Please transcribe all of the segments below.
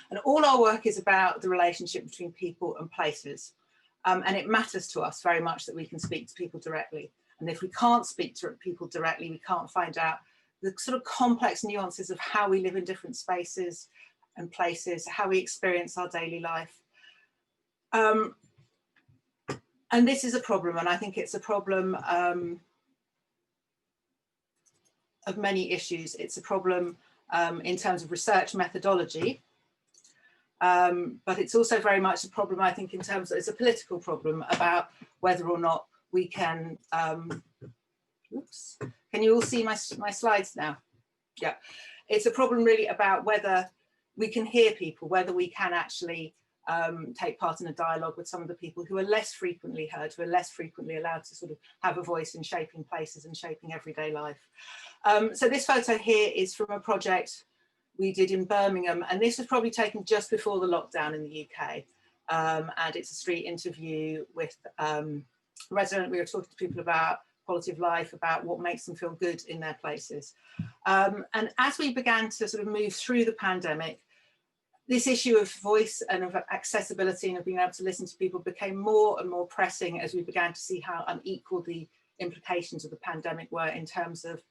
And all our work is about the relationship between people and places. And it matters to us very much that we can speak to people directly. And if we can't speak to people directly, we can't find out the sort of complex nuances of how we live in different spaces and places, how we experience our daily life. And this is a problem, and I think it's a problem of many issues. It's a problem in terms of research methodology, but it's also very much a problem, I think, in terms of, it's a political problem about whether or not we can, oops, can you all see my slides now? Yeah, it's a problem really about whether we can hear people, whether we can actually take part in a dialogue with some of the people who are less frequently heard, who are less frequently allowed to sort of have a voice in shaping places and shaping everyday life. So this photo here is from a project we did in Birmingham, and this was probably taken just before the lockdown in the UK. And it's a street interview with a resident. We were talking to people about quality of life, about what makes them feel good in their places. And as we began to sort of move through the pandemic, this issue of voice and of accessibility and of being able to listen to people became more and more pressing as we began to see how unequal the implications of the pandemic were in terms of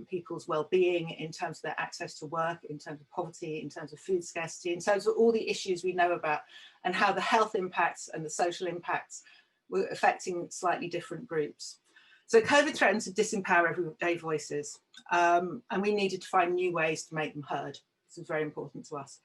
people's well-being, in terms of their access to work, in terms of poverty, in terms of food scarcity, in terms of all the issues we know about, and how the health impacts and the social impacts were affecting slightly different groups. So COVID threatened to disempower everyday voices, and we needed to find new ways to make them heard. This was very important to us.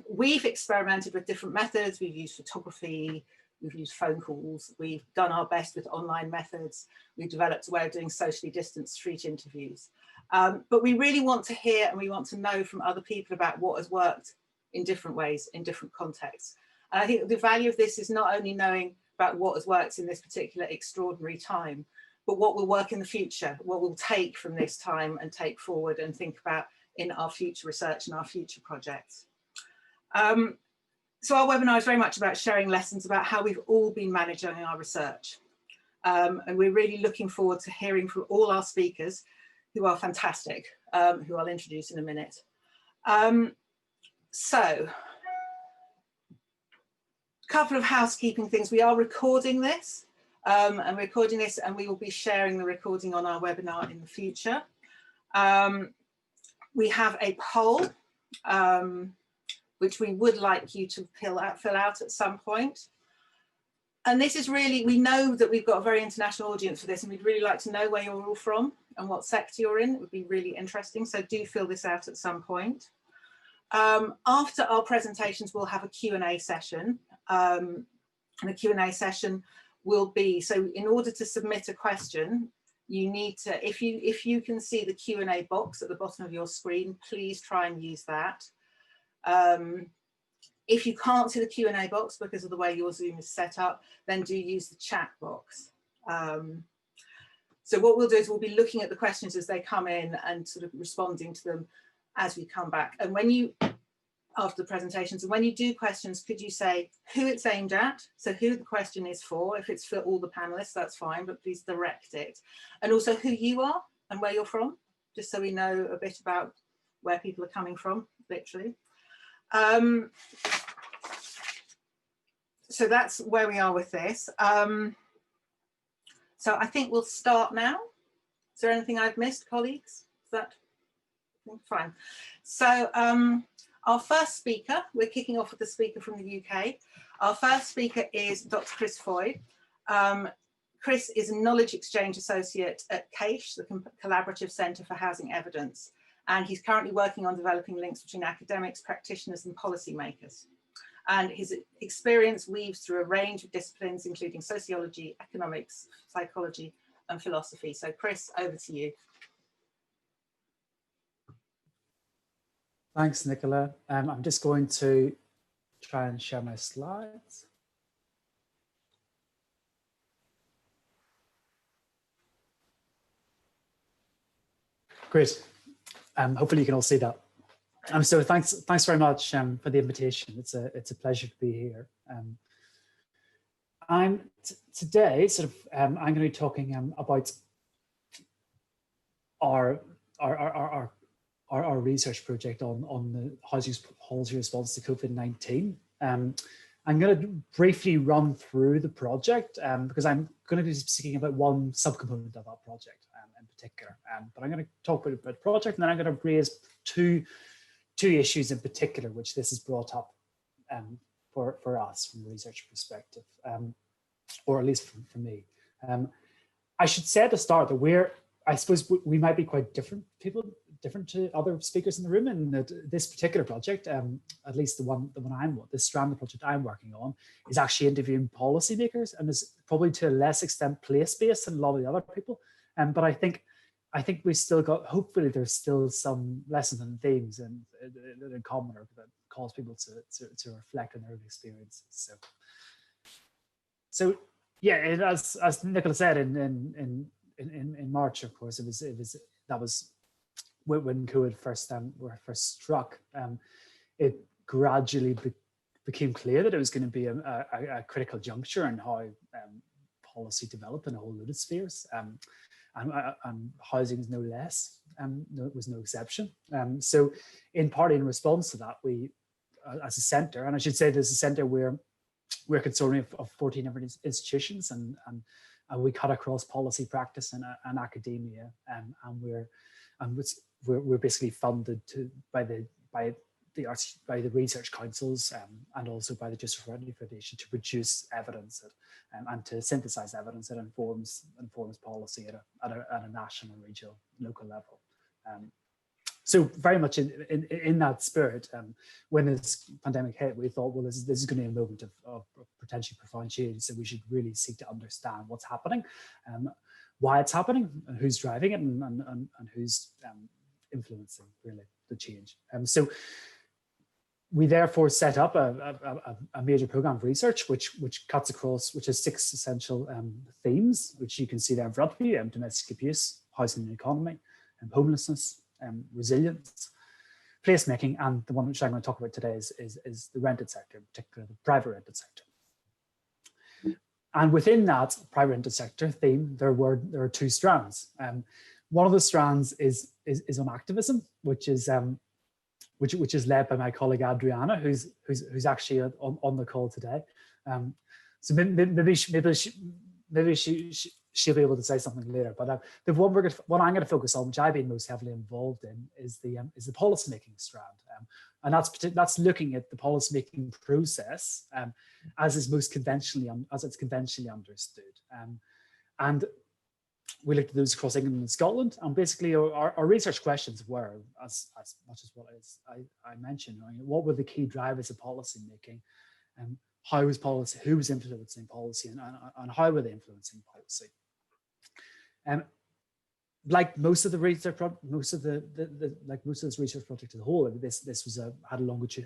We've experimented with different methods. We've used photography, we've used phone calls, we've done our best with online methods. We've developed a way of doing socially distanced street interviews. But we really want to hear and we want to know from other people about what has worked in different ways, in different contexts. And I think the value of this is not only knowing about what has worked in this particular extraordinary time, but what will work in the future, what we'll take from this time and take forward and think about in our future research and our future projects. So our webinar is very much about sharing lessons about how we've all been managing our research. And we're really looking forward to hearing from all our speakers, who are fantastic, who I'll introduce in a minute. So, a couple of housekeeping things. We are recording this, and we will be sharing the recording on our webinar in the future. We have a poll, which we would like you to fill out at some point. And this is really, we know that we've got a very international audience for this, and we'd really like to know where you're all from and what sector you're in. It would be really interesting, so do fill this out at some point. After our presentations, we'll have a Q&A session, and the Q&A session will be, so in order to submit a question, you need to, if you can see the Q&A box at the bottom of your screen, please try and use that. If you can't see the Q&A box because of the way your Zoom is set up, then do use the chat box. So what we'll do is we'll be looking at the questions as they come in and sort of responding to them as we come back. And when you, after the presentations, and when you do questions, could you say who it's aimed at? So who the question is for. If it's for all the panelists, that's fine, but please direct it. And also who you are and where you're from, just so we know a bit about where people are coming from, literally. So that's where we are with this. So I think we'll start now. Is there anything I've missed, colleagues? Is that fine? So our first speaker, we're kicking off with the speaker from the UK. Our first speaker is Dr. Chris Foy. Chris is a Knowledge Exchange Associate at CAISH, the Collaborative Centre for Housing Evidence. And he's currently working on developing links between academics, practitioners and policymakers. And his experience weaves through a range of disciplines, including sociology, economics, psychology and philosophy. So Chris, over to you. Thanks, Nicola. I'm just going to try and share my slides. Great. Hopefully you can all see that. So thanks very much for the invitation. It's a pleasure to be here. Today I'm going to be talking about our our research project on the housing policy response to COVID-19. I'm going to briefly run through the project because I'm going to be speaking about one subcomponent of that project in particular. But I'm going to talk about the project, and then I'm going to raise two issues in particular, which this has brought up for us from a research perspective, or at least for me. I should say at the start that I suppose we might be quite different to other speakers in the room, and that this particular project, at least this strand of the project I'm working on, is actually interviewing policymakers, and is probably to a less extent place-based than a lot of the other people. But I think we've still got, hopefully there's still some lessons and themes in common, or that cause people to reflect on their own experiences. So yeah, as Nicola said in March, of course, that was when COVID first struck. It gradually became clear that it was going to be a critical juncture in how policy developed in a whole load of spheres, and housing is no less. It was no exception. So, in part in response to that, we, as a centre, and I should say this is a centre where we're a consortium of 14 different institutions, and we cut across policy practice and academia, and we're basically funded by the research councils, and also by the Joseph Rodney Foundation to produce evidence and to synthesize evidence that informs policy at a national, regional, local level. So very much in that spirit, when this pandemic hit, we thought, well, this is going to be a moment of potentially profound change. So we should really seek to understand what's happening, why it's happening, and who's driving it, and who's influencing really the change. So we therefore set up a major program of research, which cuts across, which has 6 essential themes, which you can see there in front of you: domestic abuse, housing and economy, homelessness, resilience, placemaking, and the one which I'm going to talk about today is the rented sector, in particular the private rented sector. And within that private rented sector theme, there are 2 strands. One of the strands is on activism, which is led by my colleague Adriana, who's actually on the call today. So maybe she'll be able to say something later. But the one I'm going to focus on, which I've been most heavily involved in, is the policymaking strand, and that's looking at the policymaking process as it's conventionally understood. And we looked at those across England and Scotland, and basically our research questions were, as much as what I mentioned, what were the key drivers of policy making, and who was influencing policy, and how were they influencing policy. Like most of the research, most of this research project as a whole, this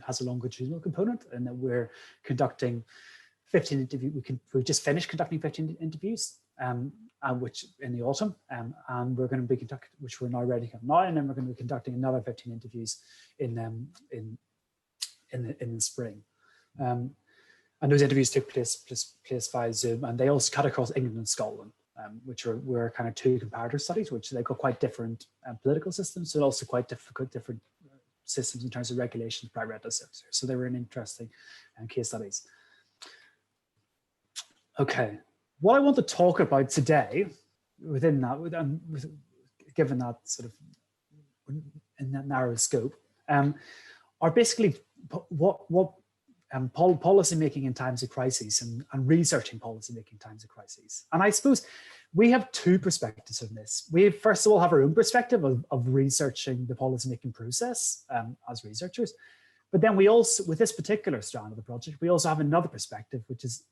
has a longitudinal component, and that we're conducting 15 interviews. We've just finished conducting 15 interviews, which in the autumn, and we're going to be conducting, which we're now ready now, and then we're going to be conducting another 15 interviews in the spring. And those interviews took place via Zoom, and they also cut across England and Scotland, which were kind of 2 comparator studies, which they've got quite different political systems, and also quite different systems in terms of regulation of private rental sector. So they were an interesting case studies. Okay, what I want to talk about today, within that, given that sort of in that narrow scope, are basically what policy making in times of crises, and researching policy making in times of crises. And I suppose we have 2 perspectives on this. We first of all have our own perspective of researching the policy making process as researchers, but then we also, with this particular strand of the project, we also have another perspective, which is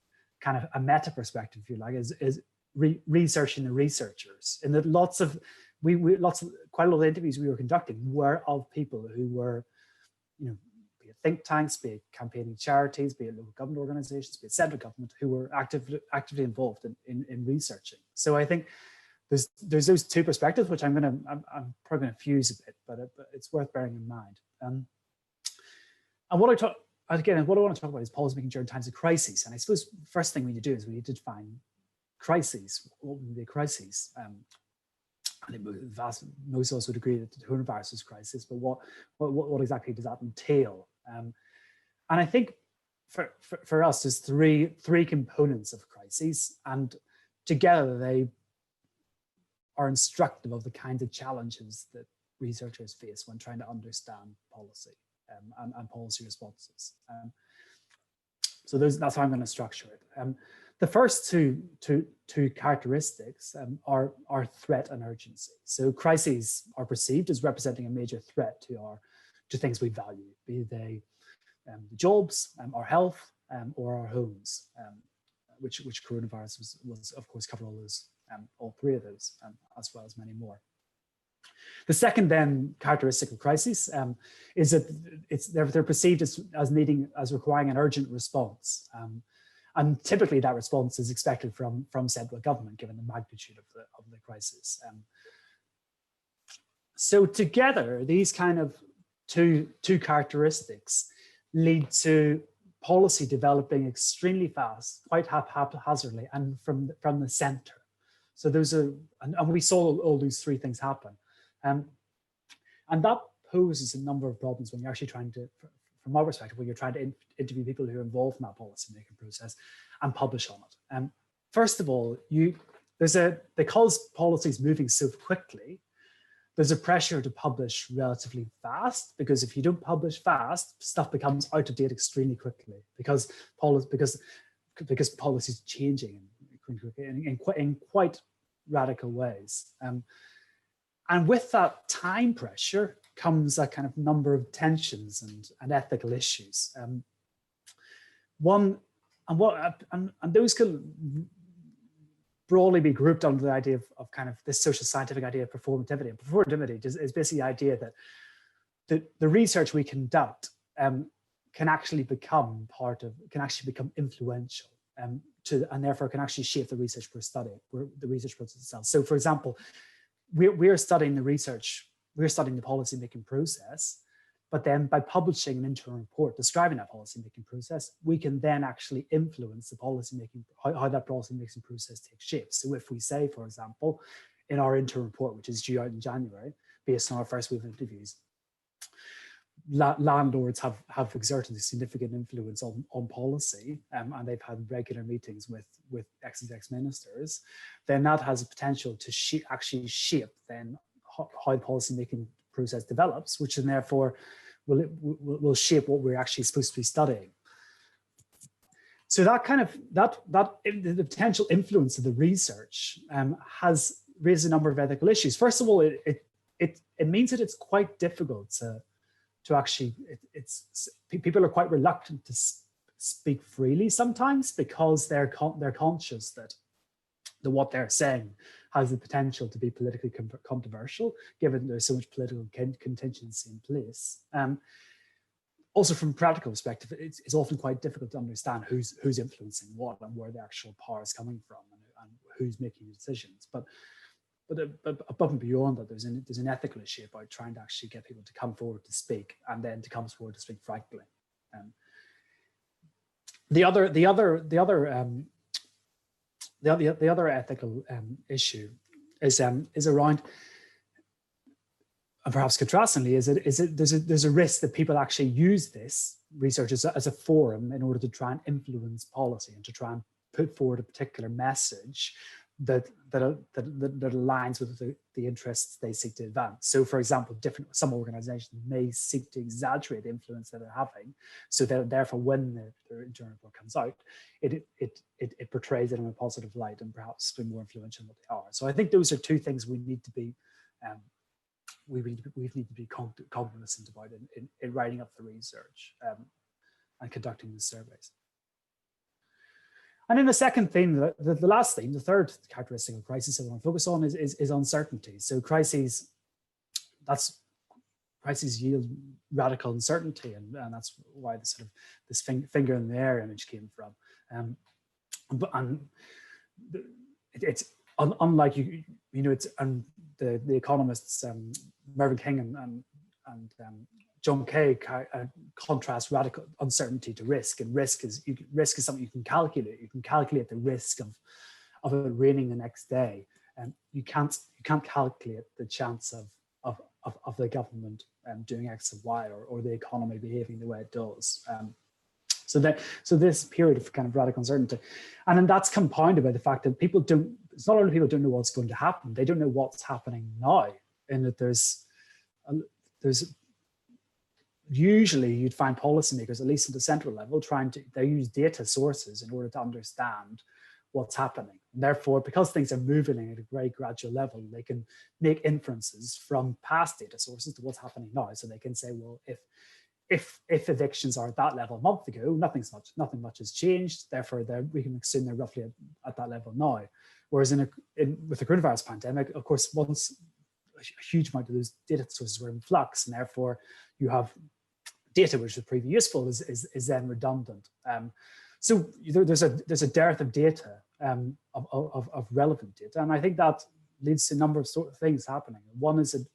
kind of a meta perspective, if you like, is researching the researchers. And that quite a lot of interviews we were conducting were of people who were, be it think tanks, be it campaigning charities, be it local government organizations, be it central government, who were actively involved in researching. So I think there's those 2 perspectives, which I'm probably going to fuse a bit, but it's worth bearing in mind. And what I want to talk about is policy making during times of crises. And I suppose the first thing we need to do is we need to define crises. What would be a crisis? I think most of us would agree that the coronavirus is a crisis, but what exactly does that entail? And I think for us, there's three components of crises, and together they are instructive of the kinds of challenges that researchers face when trying to understand policy and policy responses. So that's how I'm going to structure it. The first two characteristics are threat and urgency. So crises are perceived as representing a major threat to things we value, be they the jobs, our health, or our homes, which coronavirus was of course cover all three of those, as well as many more. The second then characteristic of crises is that they're perceived as requiring an urgent response. And typically that response is expected from central government, given the magnitude of the crisis. So together, these kind of two characteristics lead to policy developing extremely fast, quite haphazardly, and from the center. So those are, and we saw all these three things happen. And that poses a number of problems when you're actually trying to, from our perspective, when you're trying to interview people who are involved in that policy making process and publish on it. First of all, because policy is moving so quickly, there's a pressure to publish relatively fast, because if you don't publish fast, stuff becomes out of date extremely quickly because policy is changing in quite radical ways. And with that time pressure comes a kind of number of tensions and ethical issues. And those can broadly be grouped under the idea of kind of this social scientific idea of performativity. And performativity is basically the idea that the research we conduct can actually become influential and therefore can actually shape the research we're studying, the research process itself. So for example, we're studying the policy making process, but then by publishing an interim report describing that policy making process, we can then actually influence the policy making, how that policy making process takes shape. So if we say, for example, in our interim report, which is due out in January, based on our first wave of interviews, landlords have exerted a significant influence on policy, and they've had regular meetings with ex ministers, then that has a potential to actually shape then how the policy making process develops, which then therefore will shape what we're actually supposed to be studying. So the potential influence of the research has raised a number of ethical issues. First of all, it means that it's quite difficult to actually, people are quite reluctant to speak freely sometimes because they're conscious that what they're saying has the potential to be politically controversial, given there's so much political contingency in place. Also, from a practical perspective, it's often quite difficult to understand who's influencing what and where the actual power is coming from and who's making the decisions. But above and beyond that, there's an ethical issue about trying to actually get people to come forward to speak, and then to come forward to speak frankly. The other ethical issue is around, and perhaps contrastingly, there's a risk that people actually use this research as a forum in order to try and influence policy and to try and put forward a particular message that aligns with the interests they seek to advance. So, for example, some organizations may seek to exaggerate the influence that they're having, so that therefore, when their interim report comes out, it portrays it in a positive light and perhaps be more influential than what they are. So, I think those are two things we need to be cognizant about in writing up the research and conducting the surveys. And then the second theme, the last theme, the third characteristic of crisis I want to focus on is uncertainty. So crises yield radical uncertainty, and that's why this finger in the air image came from. It's unlike it's the economists Mervyn King and John Kay contrast radical uncertainty to risk, and risk is something you can calculate. You can calculate the risk of it raining the next day, you can't calculate the chance of the government doing X and Y, or the economy behaving the way it does. So this period of kind of radical uncertainty, and then that's compounded by the fact that people don't. It's not only people don't know what's going to happen; they don't know what's happening now. In that there's usually you'd find policymakers, at least at the central level, they use data sources in order to understand what's happening. And therefore, because things are moving at a very gradual level, they can make inferences from past data sources to what's happening now. So they can say, well, if evictions are at that level a month ago, nothing much has changed. Therefore, we can assume they're roughly at that level now. Whereas with the coronavirus pandemic, of course, once a huge amount of those data sources were in flux, and therefore you have data which was previously useful is then redundant. So there's a dearth of data, of relevant data, and I think that leads to a number of things happening. One is that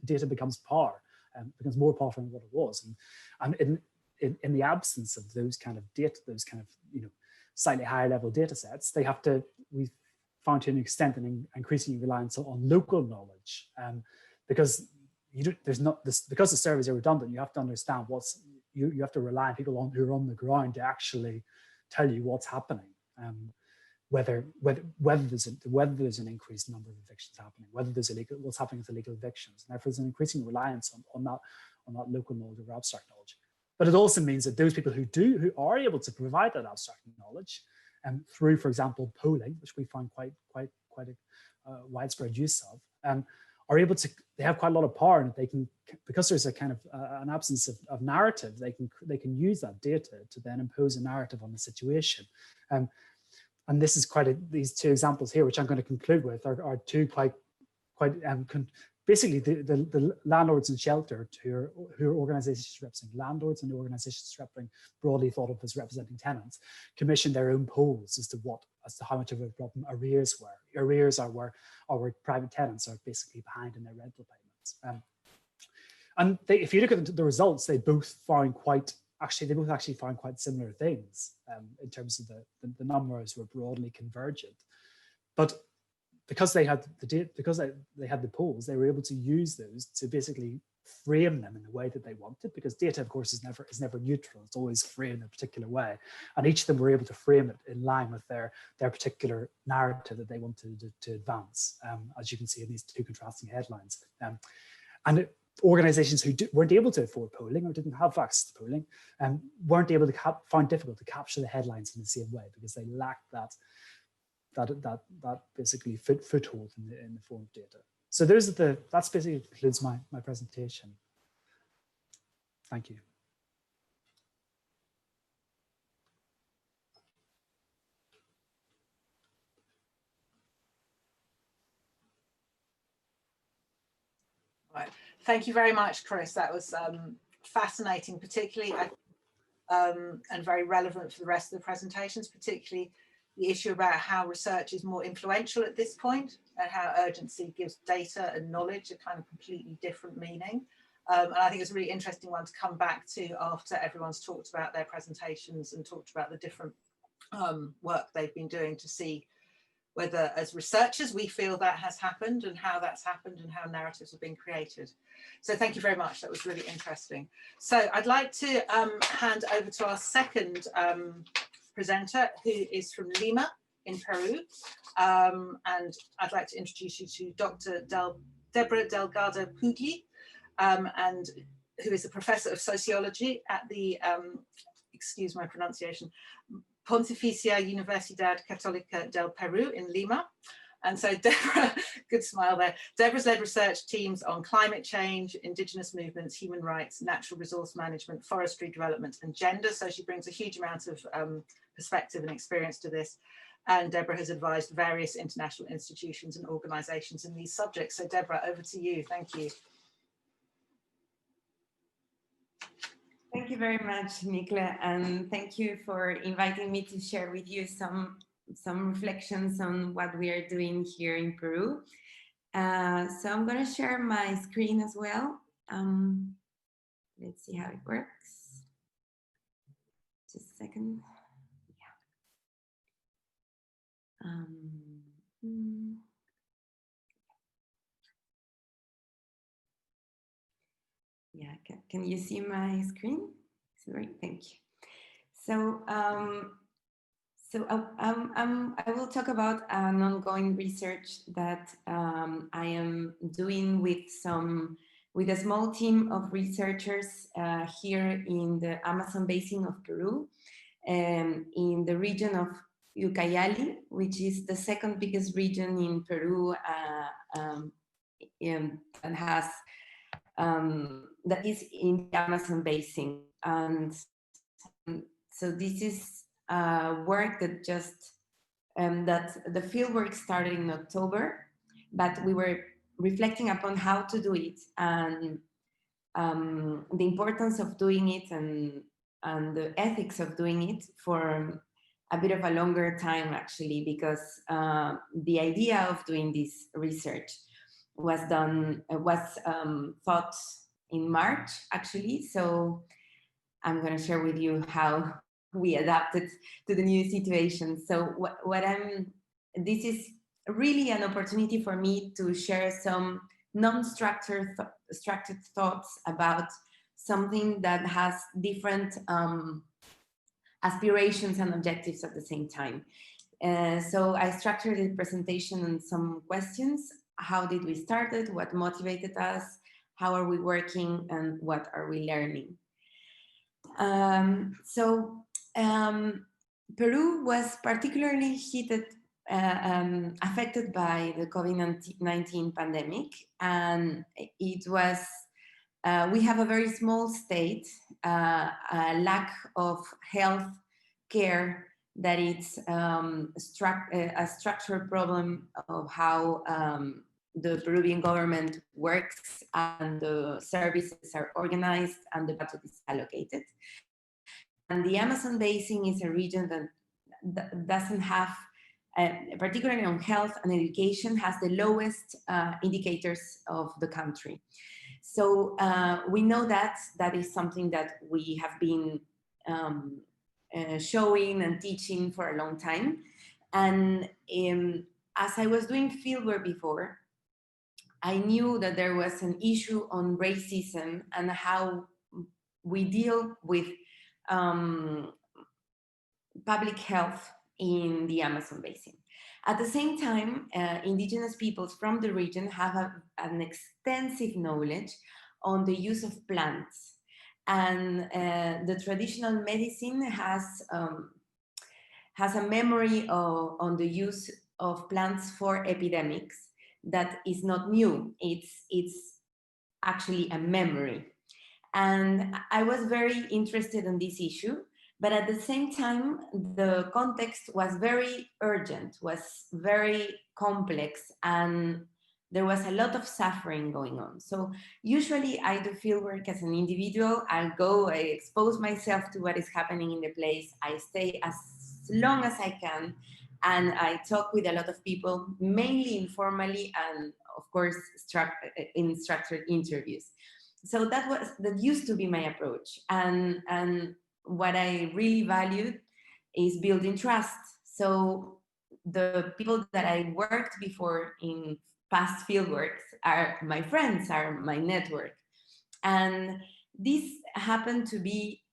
data becomes power, becomes more powerful than what it was, and in the absence of those kind of data, those kind of slightly higher level data sets, we've found to an extent an increasing reliance on local knowledge, because because the surveys are redundant. You have to understand you have to rely on people who are on the ground to actually tell you what's happening, whether there's an increased number of evictions happening, whether there's what's happening with illegal evictions, and therefore there's an increasing reliance on that local knowledge over abstract knowledge. But it also means that those people who are able to provide that abstract knowledge, through, for example, polling, which we find quite a widespread use of, are able to. They have quite a lot of power, and they can, because there's a kind of an absence of narrative. They can use that data to then impose a narrative on the situation. And this is these two examples here, which I'm going to conclude with, are two quite basically the landlords and shelter who are organizations representing landlords and organizations representing, broadly thought of as representing tenants, commissioned their own polls as to how much of a problem arrears were. Arrears are where private tenants are basically behind in their rental payments. And if you look at the results, they both actually found quite similar things in terms of the numbers were broadly convergent. But because they had the polls, they were able to use those to basically frame them in the way that they wanted, because data, of course, is never neutral. It's always framed in a particular way, and each of them were able to frame it in line with their particular narrative that they wanted to advance, as you can see in these two contrasting headlines. And organizations who weren't able to afford polling or didn't have access to polling weren't able to find it difficult to capture the headlines in the same way, because they lacked that basically foothold in the form of data. So that's basically concludes my presentation. Thank you. Right. Thank you very much, Chris. That was fascinating, particularly and very relevant for the rest of the presentations, particularly the issue about how research is more influential at this point, and how urgency gives data and knowledge a kind of completely different meaning. And I think it's a really interesting one to come back to after everyone's talked about their presentations and talked about the different work they've been doing, to see whether as researchers we feel that has happened, and how that's happened, and how narratives have been created. So thank you very much, that was really interesting. So I'd like to hand over to our second presenter, who is from Lima in Peru. And I'd like to introduce you to Dr. Debra Delgado Pugli, and who is a professor of sociology at the, excuse my pronunciation, Pontificia Universidad Católica del Peru in Lima. And so Debra, good smile there. Debra's led research teams on climate change, indigenous movements, human rights, natural resource management, forestry development, and gender. So she brings a huge amount of perspective and experience to this. And Debra has advised various international institutions and organizations in these subjects. So Debra, over to you. Thank you. Thank you very much, Nicola, and thank you for inviting me to share with you some reflections on what we are doing here in Peru. So I'm going to share my screen as well. Let's see how it works. Just a second. Yeah. can you see my screen? Sorry, thank you. So, I will talk about an ongoing research that I am doing with a small team of researchers here in the Amazon basin of Peru, in the region of Ucayali, which is the second biggest region in Peru, and has that is in the Amazon basin. And so this is work that just that the field work started in October, but we were reflecting upon how to do it and the importance of doing it and the ethics of doing it for a bit of a longer time, actually, because the idea of doing this research was thought in March, actually. So I'm going to share with you how we adapted to the new situation. So this is really an opportunity for me to share some non-structured structured thoughts about something that has different aspirations and objectives at the same time. So I structured the presentation in some questions. How did we start it? What motivated us? How are we working? And what are we learning? Peru was particularly affected by the COVID-19 pandemic, and it was, we have a very small state, a lack of health care, that it's a structural problem of how the Peruvian government works and the services are organized and the budget is allocated. And the Amazon basin is a region that doesn't have, particularly on health and education, has the lowest indicators of the country. So we know that is something that we have been showing and teaching for a long time. And as I was doing fieldwork before, I knew that there was an issue on racism and how we deal with public health in the Amazon basin. At the same time, indigenous peoples from the region have an extensive knowledge on the use of plants. And the traditional medicine has a memory on the use of plants for epidemics that is not new. It's actually a memory. And I was very interested in this issue, but at the same time, the context was very urgent, was very complex, and there was a lot of suffering going on. So usually I do fieldwork as an individual. I expose myself to what is happening in the place. I stay as long as I can, and I talk with a lot of people, mainly informally, and of course, in structured interviews. So that used to be my approach. And what I really valued is building trust. So the people that I worked before in past fieldworks are my friends, are my network. And this happened to be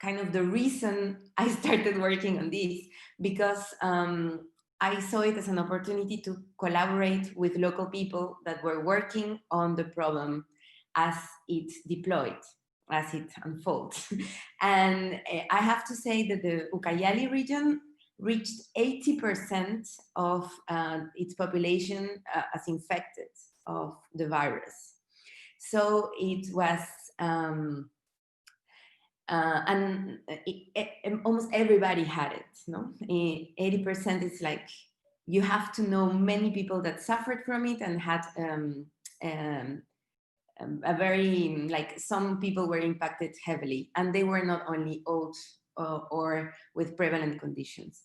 kind of the reason I started working on this, because I saw it as an opportunity to collaborate with local people that were working on the problem as it deployed, as it unfolds. And I have to say that the Ucayali region reached 80% of its population as infected of the virus. So it was, almost everybody had it, no? 80% is like, you have to know many people that suffered from it and had a very, like, some people were impacted heavily, and they were not only old or with prevalent conditions.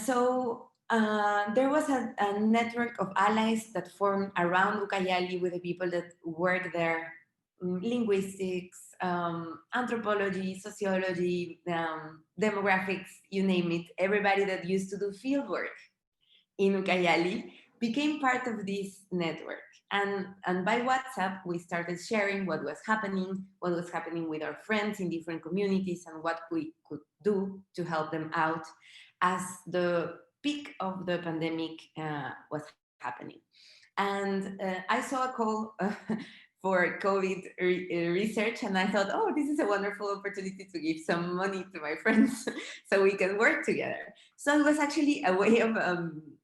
So there was a network of allies that formed around Ucayali with the people that work there, linguistics, anthropology, sociology, demographics, you name it. Everybody that used to do field work in Ucayali became part of this network. And by WhatsApp, we started sharing what was happening with our friends in different communities, and what we could do to help them out as the peak of the pandemic was happening. And I saw a call for COVID research, and I thought, oh, this is a wonderful opportunity to give some money to my friends so we can work together. So it was actually a way of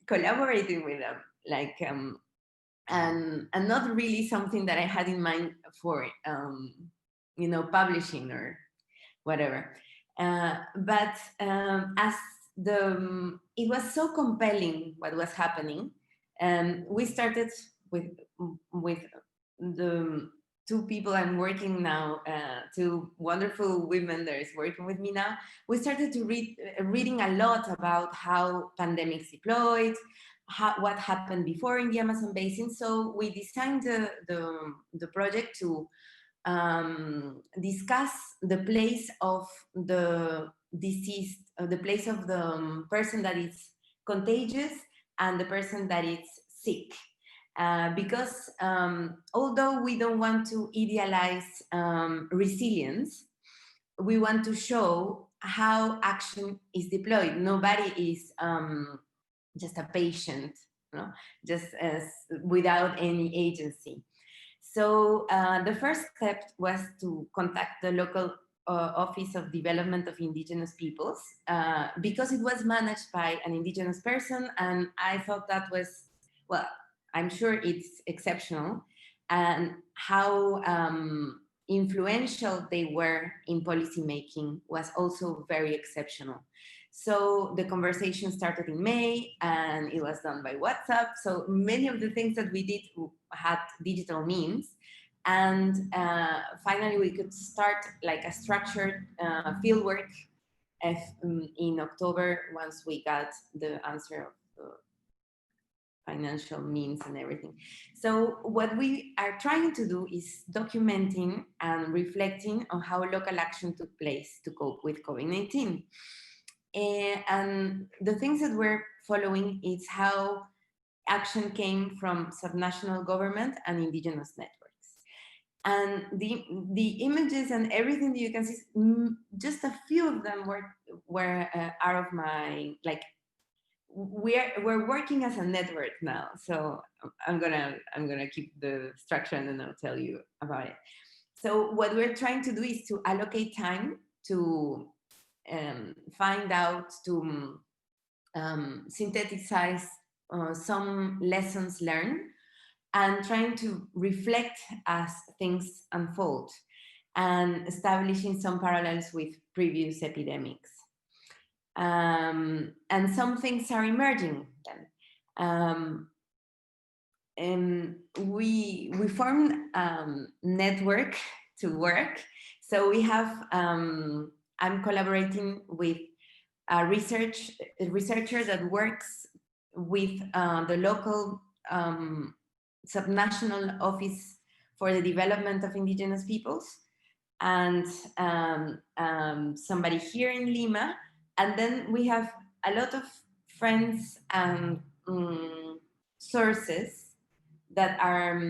collaborating with them, like, and not really something that I had in mind for, publishing or whatever. But as it was so compelling what was happening, we started with the two people I'm working now, two wonderful women that is working with me now. We started to reading a lot about how pandemics deployed, what happened before in the Amazon basin. So we designed the project to discuss the place of the deceased, the place of the person that is contagious and the person that is sick. Because although we don't want to idealize resilience, we want to show how action is deployed. Nobody is just a patient, just as without any agency. So the first step was to contact the local Office of Development of Indigenous Peoples, because it was managed by an Indigenous person, and I thought that was, well, I'm sure it's exceptional, and how influential they were in policymaking was also very exceptional. So the conversation started in May, and it was done by WhatsApp. So many of the things that we did had digital means. And finally, we could start like a structured fieldwork in October, once we got the answer of the financial means and everything. So what we are trying to do is documenting and reflecting on how local action took place to cope with COVID-19. And the things that we're following is how action came from subnational government and indigenous networks. And the images and everything that you can see, just a few of them were out of my, like, we're working as a network now. So I'm gonna keep the structure and then I'll tell you about it. So what we're trying to do is to allocate time to find out, to synthesize some lessons learned, and trying to reflect as things unfold, and establishing some parallels with previous epidemics. And some things are emerging then. And we formed network to work. So we have, I'm collaborating with a researcher that works with the local subnational office for the development of indigenous peoples, and somebody here in Lima. And then we have a lot of friends and sources that are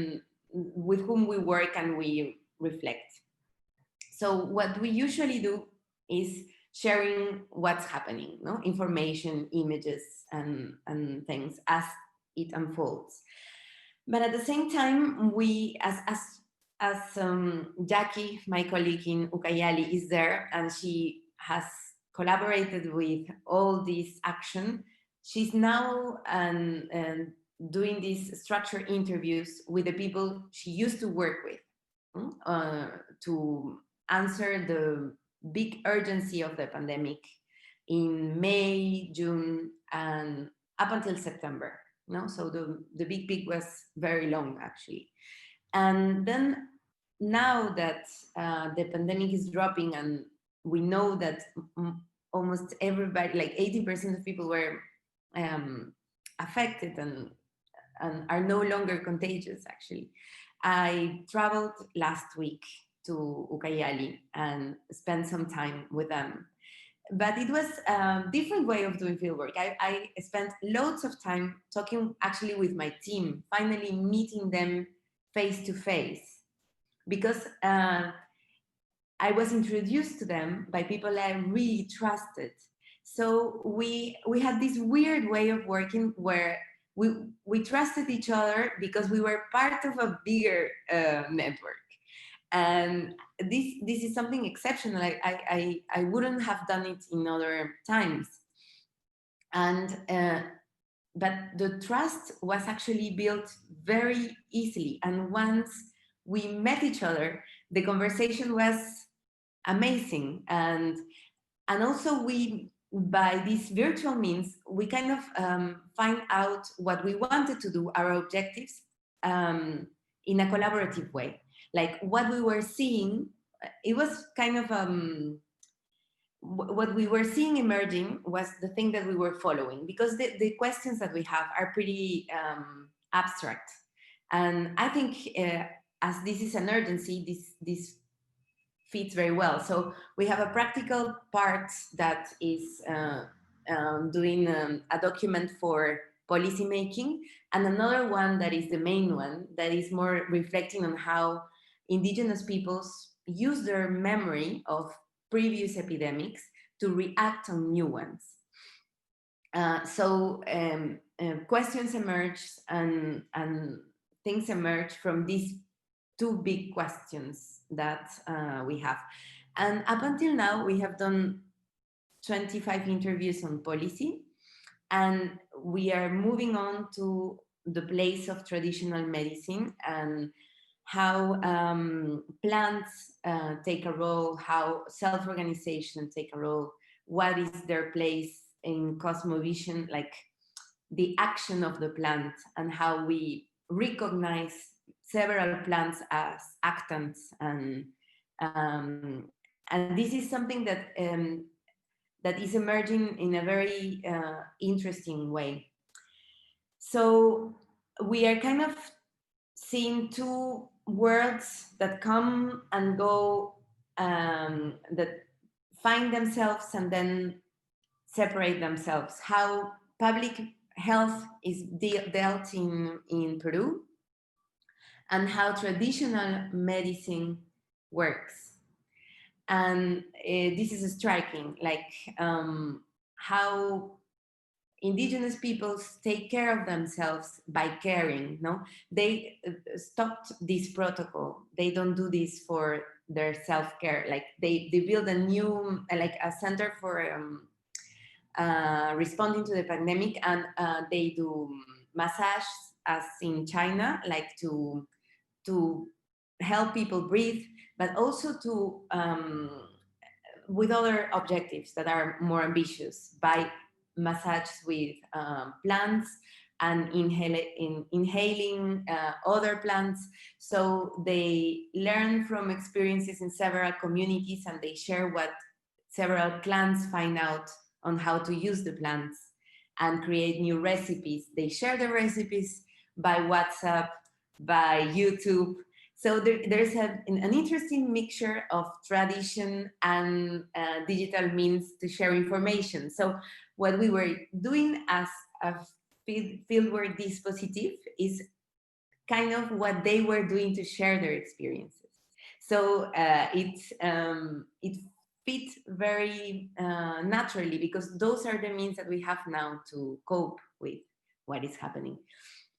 with whom we work and we reflect. So what we usually do is sharing what's happening, information, images, and things as it unfolds. But at the same time, we, as Jackie, my colleague in Ucayali, is there, and she has collaborated with all this action. She's now doing these structured interviews with the people she used to work with, to answer the big urgency of the pandemic in May, June, and up until September. So the big peak was very long, actually. And then now that the pandemic is dropping, and we know that almost everybody, like 80% of people were affected and are no longer contagious, actually. I traveled last week to Ucayali and spent some time with them, but it was a different way of doing fieldwork. I spent loads of time talking actually with my team, finally meeting them face to face, because I was introduced to them by people I really trusted. So we had this weird way of working where we trusted each other because we were part of a bigger network. And this is something exceptional. I wouldn't have done it in other times. And but the trust was actually built very easily. And once we met each other, the conversation was amazing. And also we, by these virtual means, we kind of find out what we wanted to do, our objectives, in a collaborative way. Like what we were seeing, it was kind of what we were seeing emerging was the thing that we were following, because the questions that we have are pretty abstract. And I think as this is an urgency, this fits very well. So we have a practical part that is doing a document for policymaking, and another one that is the main one, that is more reflecting on how indigenous peoples use their memory of previous epidemics to react on new ones. So questions emerge and things emerge from these two big questions that we have. And up until now, we have done 25 interviews on policy, and we are moving on to the place of traditional medicine and how plants take a role, how self-organization take a role, what is their place in cosmovision, like the action of the plant, and how we recognize several plants as actants. And this is something that that is emerging in a very interesting way. So we are kind of seeing two worlds that come and go, that find themselves and then separate themselves. How public health is dealt in Peru, and how traditional medicine works. And this is striking, like how indigenous peoples take care of themselves by caring. No, they stopped this protocol. They don't do this for their self-care. Like they build a new, like a center for responding to the pandemic, and they do massage, as in China, like to help people breathe, but also to with other objectives that are more ambitious, by massage with plants and inhaling other plants. So they learn from experiences in several communities, and they share what several clans find out on how to use the plants and create new recipes. They share the recipes by WhatsApp, by YouTube. So there's an interesting mixture of tradition and digital means to share information. So what we were doing as a fieldwork dispositive is kind of what they were doing to share their experiences. So it fit very naturally, because those are the means that we have now to cope with what is happening.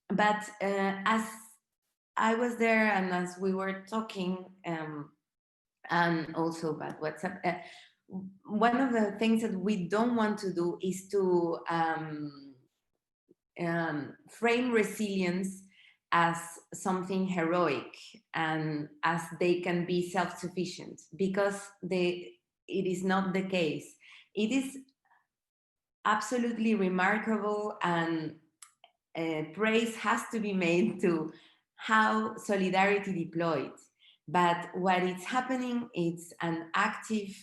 But as I was there, and as we were talking, and also about WhatsApp, one of the things that we don't want to do is to frame resilience as something heroic and as they can be self-sufficient, because it is not the case. It is absolutely remarkable, and praise has to be made to how solidarity deployed. But what is happening is an active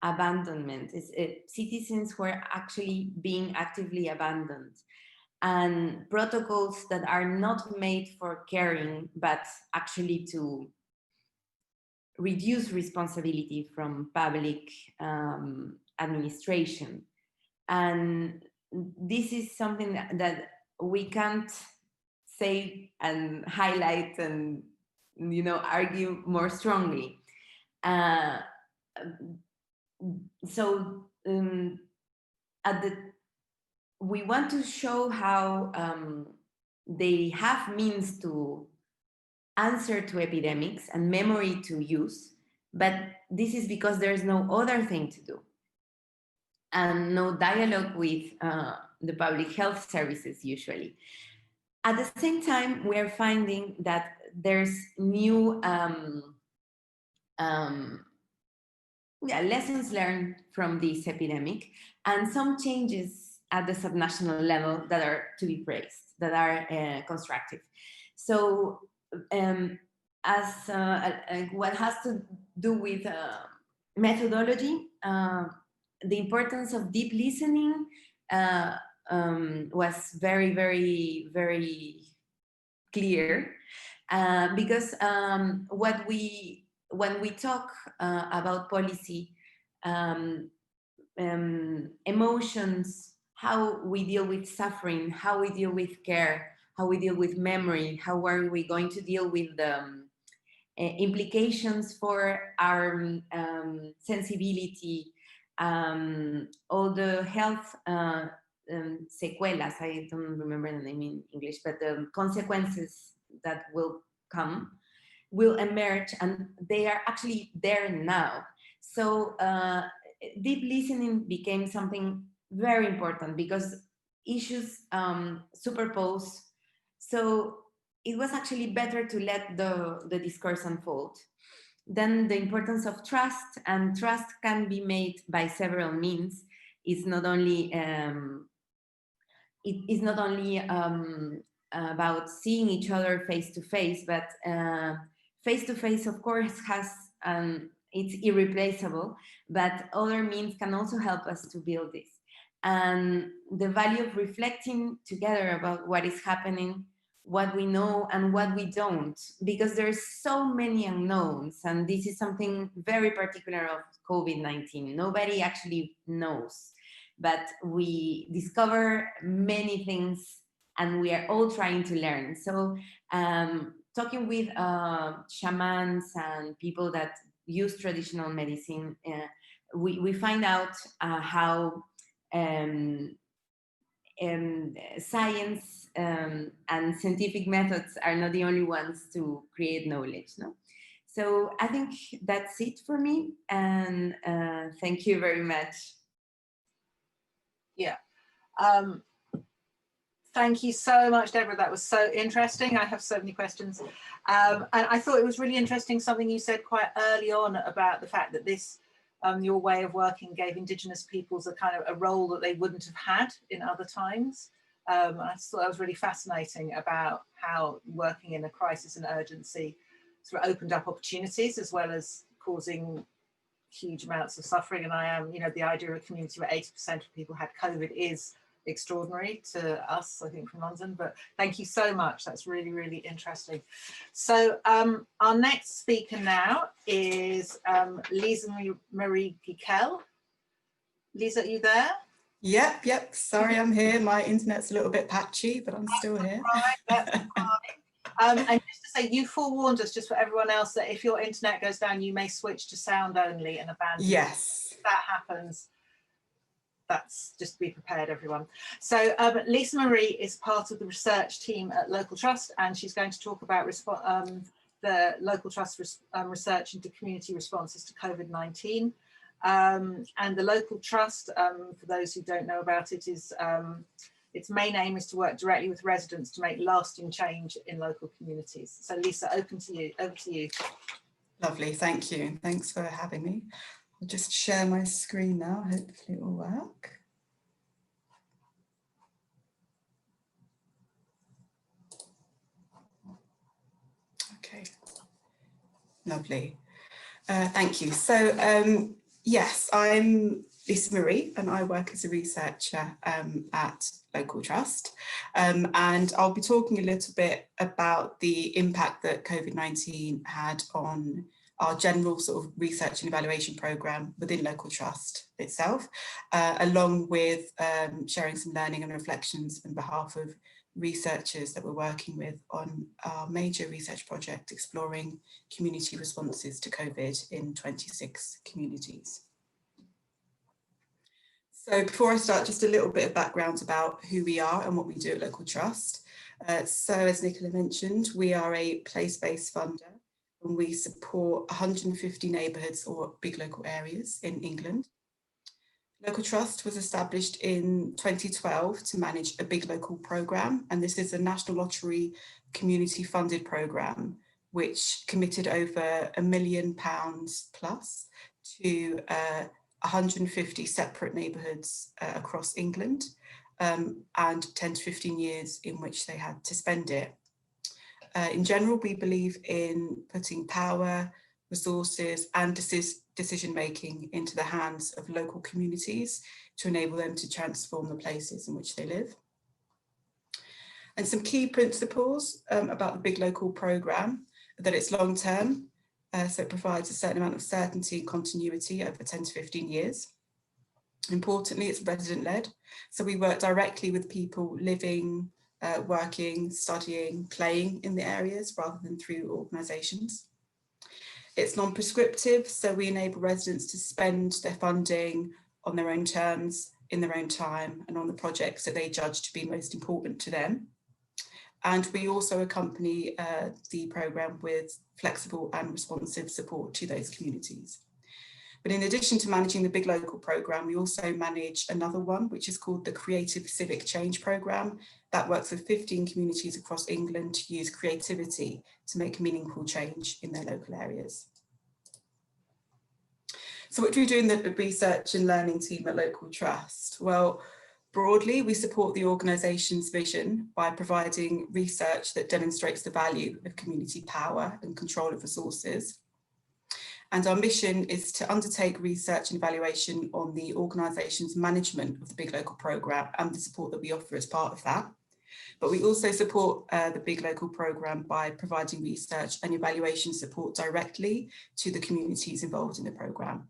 abandonment. Citizens who are actually being actively abandoned, and protocols that are not made for caring, but actually to reduce responsibility from public administration. And this is something that we can't say and highlight and, you know, argue more strongly. We want to show how they have means to answer to epidemics and memory to use, but this is because there's no other thing to do and no dialogue with the public health services usually. At the same time, we're finding that there's new lessons learned from this epidemic and some changes at the subnational level that are to be praised, that are constructive. So what has to do with methodology, the importance of deep listening was very, very, very clear, because when we talk about policy, emotions, how we deal with suffering, how we deal with care, how we deal with memory, how are we going to deal with the implications for our sensibility, all the health secuelas, I don't remember the name in English, but the consequences that will come will emerge, and they are actually there now. So deep listening became something very important because issues superpose. So it was actually better to let the discourse unfold. Then the importance of trust, and trust can be made by several means. It's not only about seeing each other face to face, but face to face, of course, has it's irreplaceable, but other means can also help us to build this. And the value of reflecting together about what is happening, what we know and what we don't, because there's so many unknowns, and this is something very particular of COVID-19. Nobody actually knows, but we discover many things and we are all trying to learn. So talking with shamans and people that use traditional medicine, we find out how science and scientific methods are not the only ones to create knowledge, no? So I think that's it for me, and thank you very much. Yeah. Thank you so much, Deborah. That was so interesting. I have so many questions. And I thought it was really interesting, something you said quite early on about the fact that this, your way of working gave Indigenous peoples a kind of a role that they wouldn't have had in other times. I just thought that was really fascinating about how working in a crisis and urgency sort of opened up opportunities as well as causing huge amounts of suffering. And I am, you know, the idea of a community where 80% of people had COVID is extraordinary to us, I think, from London, but thank you so much. That's really, really interesting. So our next speaker now is Lisa Marie Gikel. Lisa, are you there? Yep. Sorry, I'm here. My internet's a little bit patchy, but I'm still here. That's fine. And just to say, you forewarned us, just for everyone else, that if your internet goes down, you may switch to sound only and abandon. Yes. If that happens, that's just to be prepared, everyone. So Lisa Marie is part of the research team at Local Trust, and she's going to talk about the Local Trust research into community responses to COVID-19. And the Local Trust, for those who don't know about it, is its main aim is to work directly with residents to make lasting change in local communities. So Lisa, over to you. Lovely, thank you. Thanks for having me. I'll just share my screen now, hopefully it will work. Okay, lovely. Thank you. So yes, I'm Lisa Marie and I work as a researcher at Local Trust. And I'll be talking a little bit about the impact that COVID-19 had on our general sort of research and evaluation programme within Local Trust itself, along with sharing some learning and reflections on behalf of researchers that we're working with on our major research project exploring community responses to COVID in 26 communities. So before I start, just a little bit of background about who we are and what we do at Local Trust. So as Nicola mentioned, we are a place-based funder and we support 150 neighbourhoods or big local areas in England. Local Trust was established in 2012 to manage a big local programme, and this is a National Lottery community funded programme which committed over £1 million plus to 150 separate neighbourhoods across England, and 10 to 15 years in which they had to spend it. In general, we believe in putting power, resources and decision making into the hands of local communities to enable them to transform the places in which they live. And some key principles about the Big Local programme are that it's long term, so it provides a certain amount of certainty and continuity over 10 to 15 years. Importantly, it's resident led, so we work directly with people living, working, studying, playing in the areas rather than through organisations. It's non-prescriptive, so we enable residents to spend their funding on their own terms, in their own time, and on the projects that they judge to be most important to them. And we also accompany the programme with flexible and responsive support to those communities. But in addition to managing the Big Local programme, we also manage another one, which is called the Creative Civic Change programme, that works with 15 communities across England to use creativity to make meaningful change in their local areas. So what do we do in the research and learning team at Local Trust? Well, broadly, we support the organisation's vision by providing research that demonstrates the value of community power and control of resources. And our mission is to undertake research and evaluation on the organisation's management of the Big Local programme and the support that we offer as part of that. But we also support the Big Local programme by providing research and evaluation support directly to the communities involved in the programme.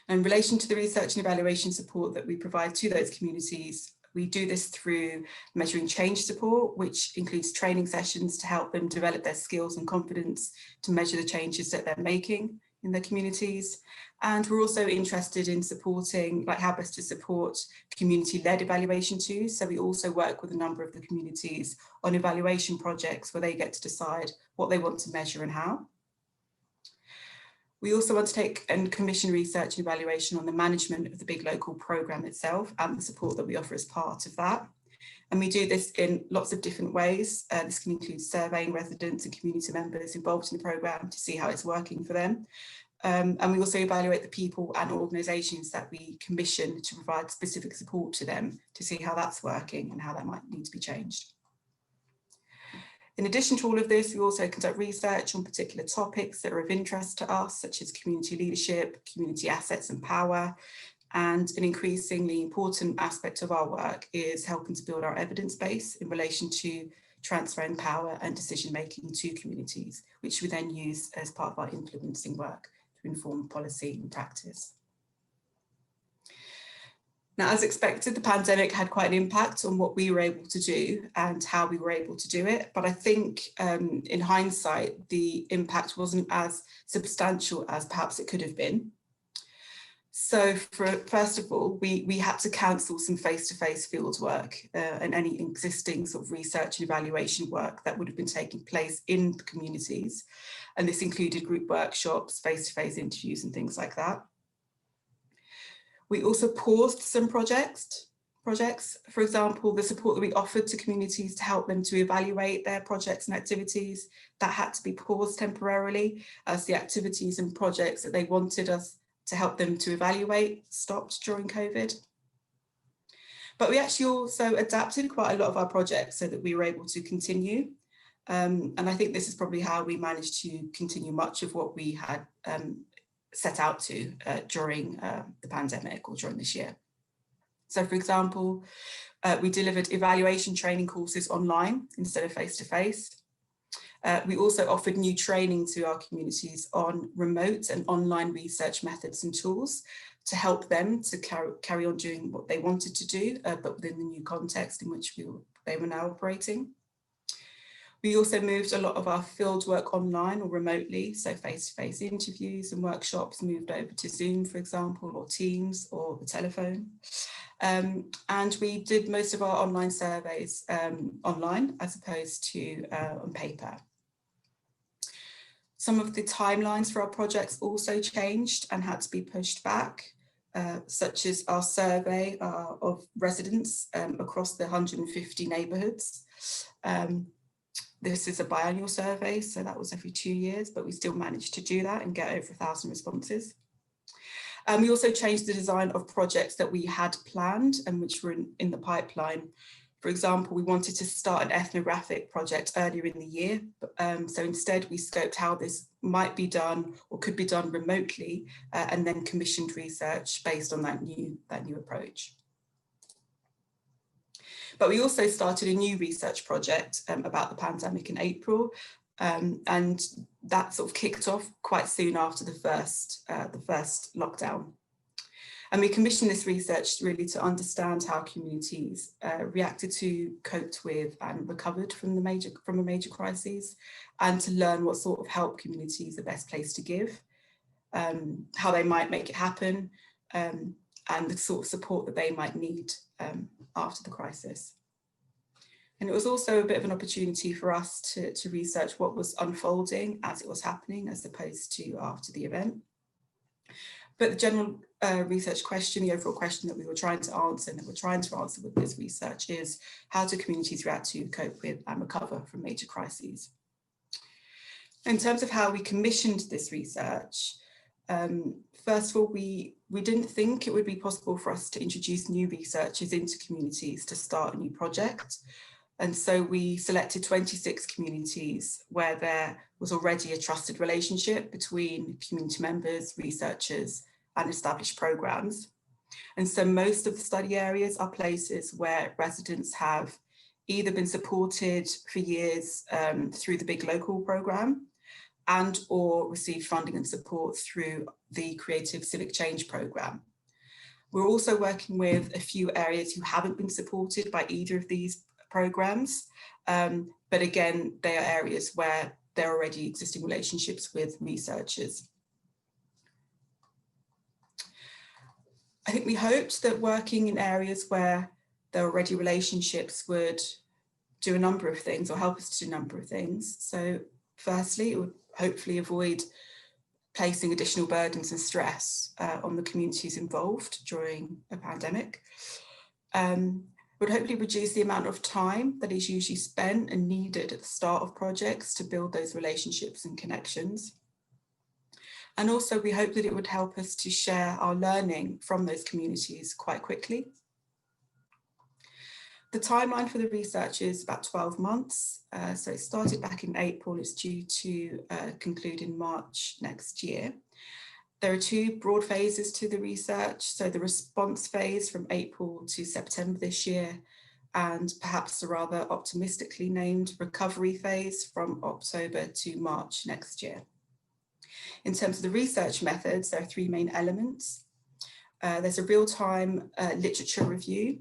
In relation to the research and evaluation support that we provide to those communities, we do this through measuring change support, which includes training sessions to help them develop their skills and confidence to measure the changes that they're making in their communities. And we're also interested in supporting, like how best to support community-led evaluation too. So we also work with a number of the communities on evaluation projects where they get to decide what they want to measure and how. We also undertake and commission research and evaluation on the management of the Big Local programme itself and the support that we offer as part of that. And we do this in lots of different ways. This can include surveying residents and community members involved in the programme to see how it's working for them. And we also evaluate the people and organisations that we commission to provide specific support to them to see how that's working and how that might need to be changed. In addition to all of this, we also conduct research on particular topics that are of interest to us, such as community leadership, community assets and power. And an increasingly important aspect of our work is helping to build our evidence base in relation to transferring power and decision-making to communities, which we then use as part of our influencing work to inform policy and practice. Now, as expected, the pandemic had quite an impact on what we were able to do and how we were able to do it. But I think in hindsight, the impact wasn't as substantial as perhaps it could have been. So first of all, we had to cancel some face-to-face field work and any existing sort of research and evaluation work that would have been taking place in the communities. And this included group workshops, face-to-face interviews and things like that. We also paused some projects. For example, the support that we offered to communities to help them to evaluate their projects and activities, that had to be paused temporarily as the activities and projects that they wanted us to help them to evaluate stopped during COVID. But we actually also adapted quite a lot of our projects so that we were able to continue. And I think this is probably how we managed to continue much of what we had set out to during the pandemic or during this year. So for example, we delivered evaluation training courses online instead of face-to-face. We also offered new training to our communities on remote and online research methods and tools to help them to carry on doing what they wanted to do, but within the new context in which they were now operating. We also moved a lot of our field work online or remotely, so face-to-face interviews and workshops moved over to Zoom, for example, or Teams or the telephone. And we did most of our online surveys online as opposed to on paper. Some of the timelines for our projects also changed and had to be pushed back, such as our survey of residents across the 150 neighbourhoods. This is a biannual survey, so that was every 2 years, but we still managed to do that and get over 1,000 responses. We also changed the design of projects that we had planned and which were in the pipeline. For example, we wanted to start an ethnographic project earlier in the year, so instead we scoped how this might be done or could be done remotely, and then commissioned research based on that new approach. But we also started a new research project about the pandemic in April, and that sort of kicked off quite soon after the first lockdown. And we commissioned this research really to understand how communities reacted to, coped with and recovered from a major crisis, and to learn what sort of help communities are best placed to give, how they might make it happen, and the sort of support that they might need after the crisis. And it was also a bit of an opportunity for us to research what was unfolding as it was happening, as opposed to after the event. But the general research question, the overall question that we were trying to answer and that we're trying to answer with this research is, how do communities react to, cope with and recover from major crises? In terms of how we commissioned this research, first of all, we didn't think it would be possible for us to introduce new researchers into communities to start a new project. And so we selected 26 communities where there was already a trusted relationship between community members, researchers, and established programs. And so most of the study areas are places where residents have either been supported for years through the Big Local programme and or received funding and support through the Creative Civic Change programme. We're also working with a few areas who haven't been supported by either of these programs, but again, they are areas where there are already existing relationships with researchers. I think we hoped that working in areas where there are already relationships would do a number of things or help us to do a number of things. So firstly, it would hopefully avoid placing additional burdens and stress on the communities involved during a pandemic. Would hopefully reduce the amount of time that is usually spent and needed at the start of projects to build those relationships and connections. And also we hope that it would help us to share our learning from those communities quite quickly. The timeline for the research is about 12 months. So it started back in April, it's due to conclude in March next year. There are two broad phases to the research. So the response phase from April to September this year, and perhaps a rather optimistically named recovery phase from October to March next year. In terms of the research methods, there are three main elements. There's a real-time literature review,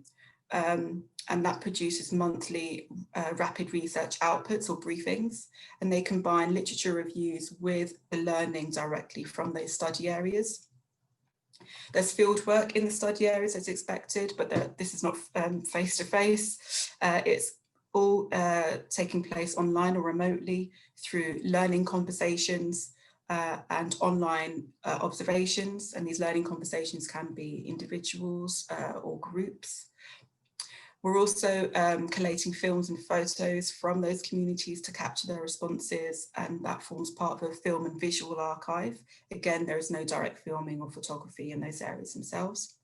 and that produces monthly rapid research outputs or briefings, and they combine literature reviews with the learning directly from those study areas. There's field work in the study areas as expected, but this is not face-to-face. It's all taking place online or remotely through learning conversations and online observations, and these learning conversations can be individuals or groups. We're also collating films and photos from those communities to capture their responses, and that forms part of a film and visual archive. Again, there is no direct filming or photography in those areas themselves.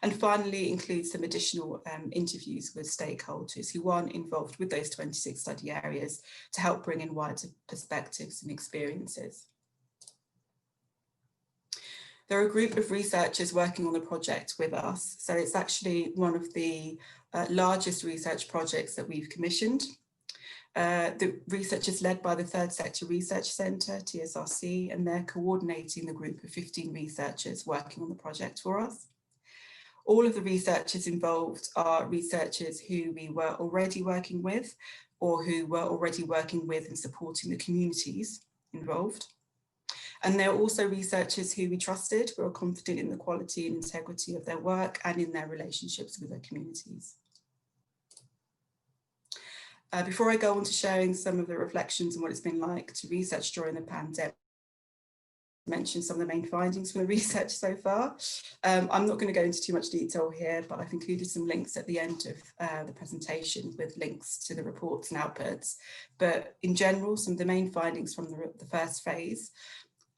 And finally, includes some additional interviews with stakeholders who aren't involved with those 26 study areas to help bring in wider perspectives and experiences. There are a group of researchers working on the project with us, so it's actually one of the largest research projects that we've commissioned. The research is led by the Third Sector Research Centre, TSRC, and they're coordinating the group of 15 researchers working on the project for us. All of the researchers involved are researchers who we were already working with, or who were already working with and supporting the communities involved. And they're also researchers who we trusted, who are confident in the quality and integrity of their work and in their relationships with their communities. Before I go on to sharing some of the reflections on what it's been like to research during the pandemic, mention some of the main findings from the research so far. I'm not going to go into too much detail here, but I've included some links at the end of the presentation with links to the reports and outputs. But in general, some of the main findings from the first phase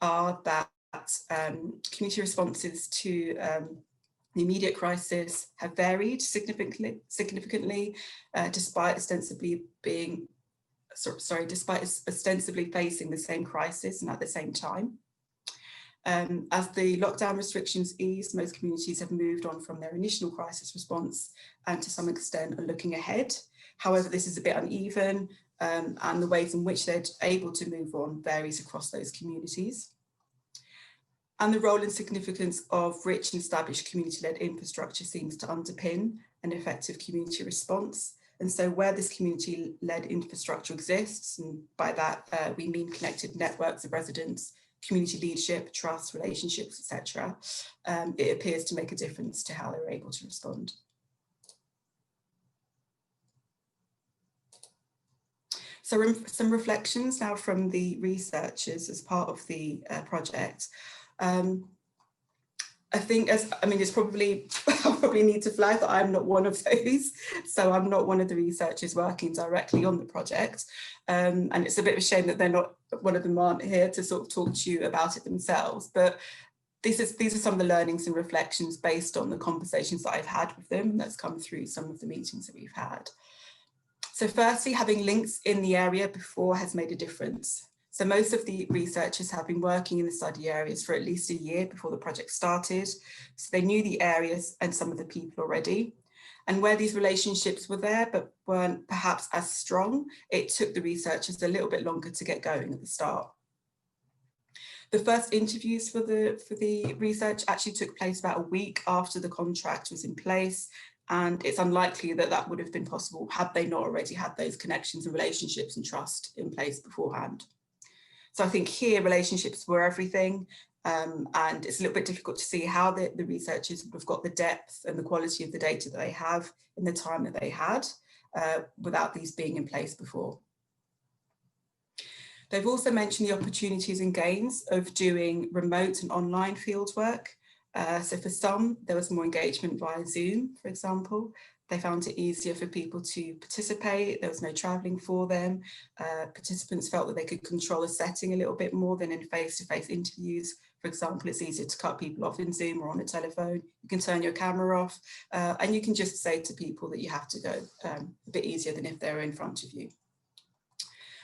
are that community responses to the immediate crisis have varied significantly, despite ostensibly facing the same crisis and at the same time. As the lockdown restrictions ease, most communities have moved on from their initial crisis response and to some extent are looking ahead. However, this is a bit uneven and the ways in which they're able to move on varies across those communities. And the role and significance of rich and established community-led infrastructure seems to underpin an effective community response. And so where this community-led infrastructure exists, and by that we mean connected networks of residents, community leadership, trust, relationships, etc., it appears to make a difference to how they're able to respond. So some reflections now from the researchers as part of the project. I think it's probably, I probably need to flag that I'm not one of those. So I'm not one of the researchers working directly on the project. And it's a bit of a shame that they're not, one of them aren't here to sort of talk to you about it themselves. But these are some of the learnings and reflections based on the conversations that I've had with them, and that's come through some of the meetings that we've had. So firstly, having links in the area before has made a difference. So most of the researchers have been working in the study areas for at least a year before the project started. So they knew the areas and some of the people already. And where these relationships were there, but weren't perhaps as strong, it took the researchers a little bit longer to get going at the start. The first interviews for the research actually took place about a week after the contract was in place. And it's unlikely that that would have been possible had they not already had those connections and relationships and trust in place beforehand. So I think here relationships were everything, and it's a little bit difficult to see how the researchers would have got the depth and the quality of the data that they have in the time that they had without these being in place before. They've also mentioned the opportunities and gains of doing remote and online fieldwork. So for some, there was more engagement via Zoom, for example. They found it easier for people to participate. There was no traveling for them. Participants felt that they could control the setting a little bit more than in face-to-face interviews. For example, it's easier to cut people off in Zoom or on a telephone. You can turn your camera off and you can just say to people that you have to go a bit easier than if they're in front of you.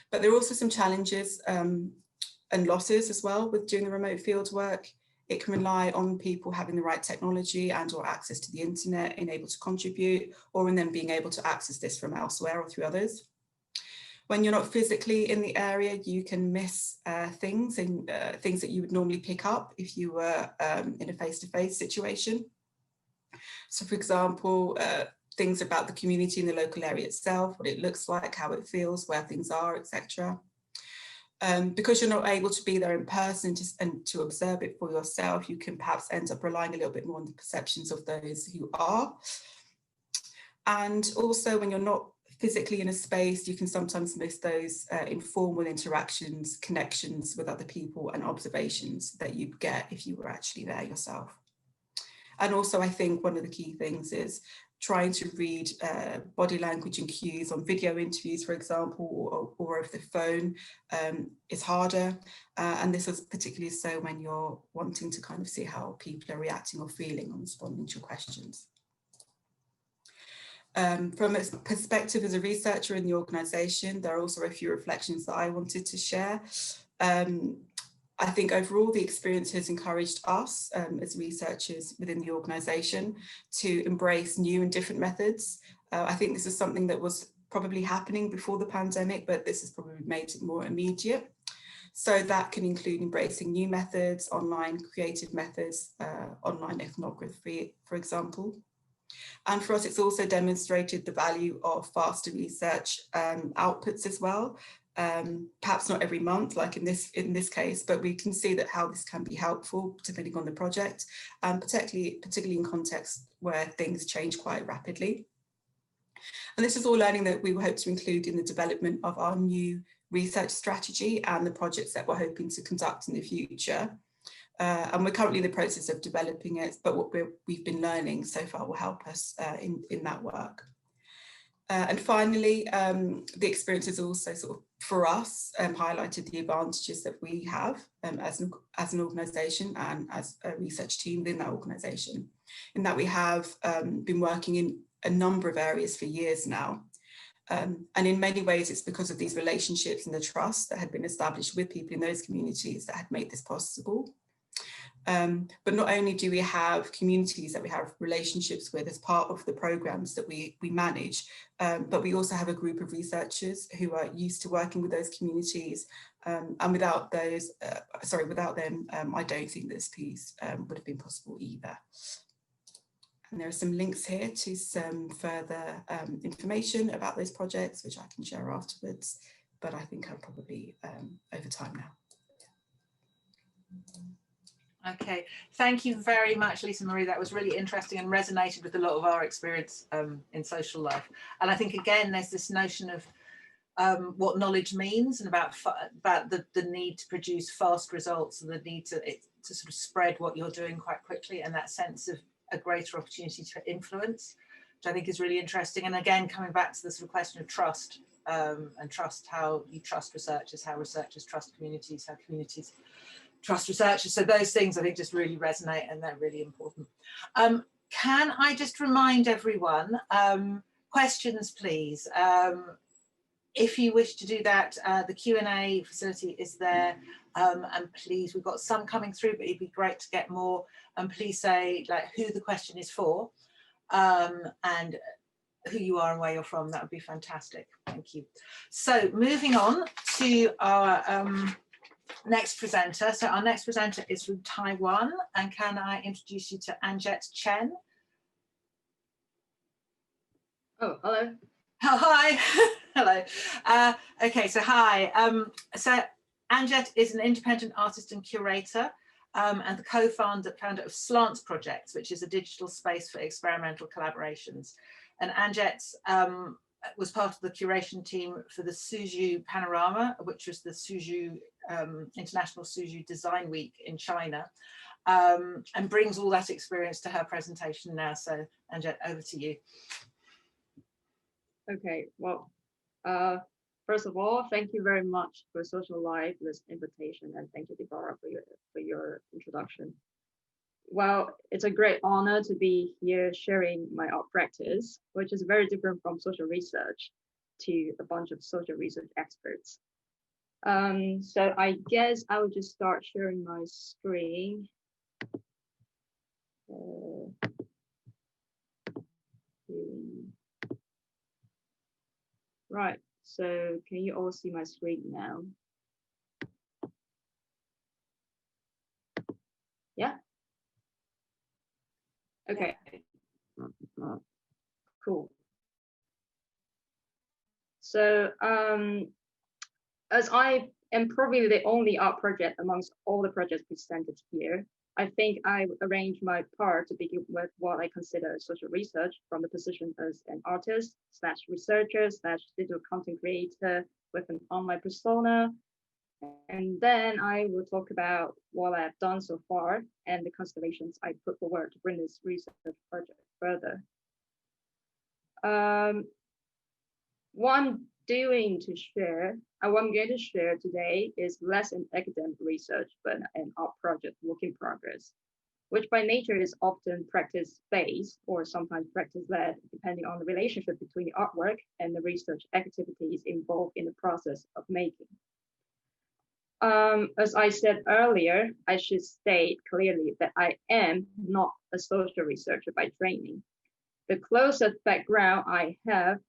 But there are also some challenges and losses as well with doing the remote field work. It can rely on people having the right technology and or access to the internet and able to contribute, or in them being able to access this from elsewhere or through others. When you're not physically in the area, you can miss things that you would normally pick up if you were in a face-to-face situation. So for example, things about the community in the local area itself, what it looks like, how it feels, where things are, etc. Because you're not able to be there in person and to observe it for yourself, you can perhaps end up relying a little bit more on the perceptions of those who are. And also when you're not physically in a space, you can sometimes miss those informal interactions, connections with other people and observations that you get if you were actually there yourself. And also I think one of the key things is trying to read body language and cues on video interviews, for example, or over the phone is harder. And this is particularly so when you're wanting to kind of see how people are reacting or feeling on responding to your questions. From a perspective as a researcher in the organisation, there are also a few reflections that I wanted to share. I think overall the experience has encouraged us as researchers within the organisation to embrace new and different methods. I think this is something that was probably happening before the pandemic, but this has probably made it more immediate. So that can include embracing new methods, online creative methods, online ethnography, for example. And for us, it's also demonstrated the value of faster research outputs as well. Perhaps not every month, like in this case, but we can see that how this can be helpful depending on the project, and particularly in contexts where things change quite rapidly. And this is all learning that we hope to include in the development of our new research strategy and the projects that we're hoping to conduct in the future. And we're currently in the process of developing it, but what we've been learning so far will help us in that work. And finally, the experience has also sort of, for us, highlighted the advantages that we have as an organisation and as a research team within that organisation, in that we have been working in a number of areas for years now. And in many ways, it's because of these relationships and the trust that had been established with people in those communities that had made this possible. But not only do we have communities that we have relationships with as part of the programs that we manage, but we also have a group of researchers who are used to working with those communities. And without those, without them, I don't think this piece would have been possible either. And there are some links here to some further information about those projects, which I can share afterwards, but I think I'm probably over time now. Okay, thank you very much, Lisa Marie. That was really interesting and resonated with a lot of our experience in social life. And I think, again, there's this notion of what knowledge means and about the need to produce fast results and the need to sort of spread what you're doing quite quickly, and that sense of a greater opportunity to influence, which I think is really interesting. And again, coming back to the sort of question of trust and trust, how you trust researchers, how researchers trust communities, how communities trust researchers. So those things I think just really resonate and they're really important. Can I just remind everyone, questions please. If you wish to do that, the Q&A facility is there, and please, we've got some coming through, but it'd be great to get more, and please say like who the question is for, and who you are and where you're from. That would be fantastic. Thank you. So moving on to our next presenter. So our next presenter is from Taiwan, and can I introduce you to Anjet Chen? Oh, hello. Oh, hi. Hello. Okay, so hi. So Anjet is an independent artist and curator, and the co-founder of Slants Projects, which is a digital space for experimental collaborations. And Anjet was part of the curation team for the Suzhou Panorama, which was the Suzhou International Suzhou Design Week in China, and brings all that experience to her presentation now. So Anjet, over to you. Okay, well, first of all, thank you very much for Social Life, this invitation, and thank you, Deborah, for your introduction. Well, it's a great honor to be here sharing my art practice, which is very different from social research to a bunch of social research experts. So I guess I will just start sharing my screen. Right, so can you all see my screen now? Yeah? Okay, cool. So as I am probably the only art project amongst all the projects presented here, I think I arranged my part to begin with what I consider social research from the position as an artist / researcher / digital content creator with an online persona. And then I will talk about what I've done so far and the constellations I put forward to bring this research project further. What I'm going to share today is less an academic research, but an art project work in progress, which by nature is often practice-based or sometimes practice-led, depending on the relationship between the artwork and the research activities involved in the process of making. As I said earlier, I should state clearly that I am not a social researcher by training. The closest background I have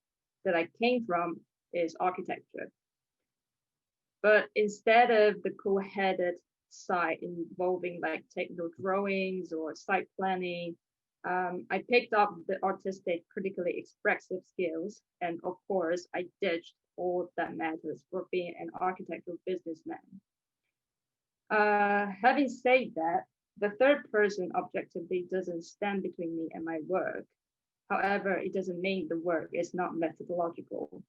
that I came from is architecture. But instead of the cool-headed side involving like technical drawings or site planning, I picked up the artistic, critically expressive skills. And of course, I ditched all that matters for being an architectural businessman. Having said that, the third person objectively doesn't stand between me and my work. However, it doesn't mean the work is not methodological.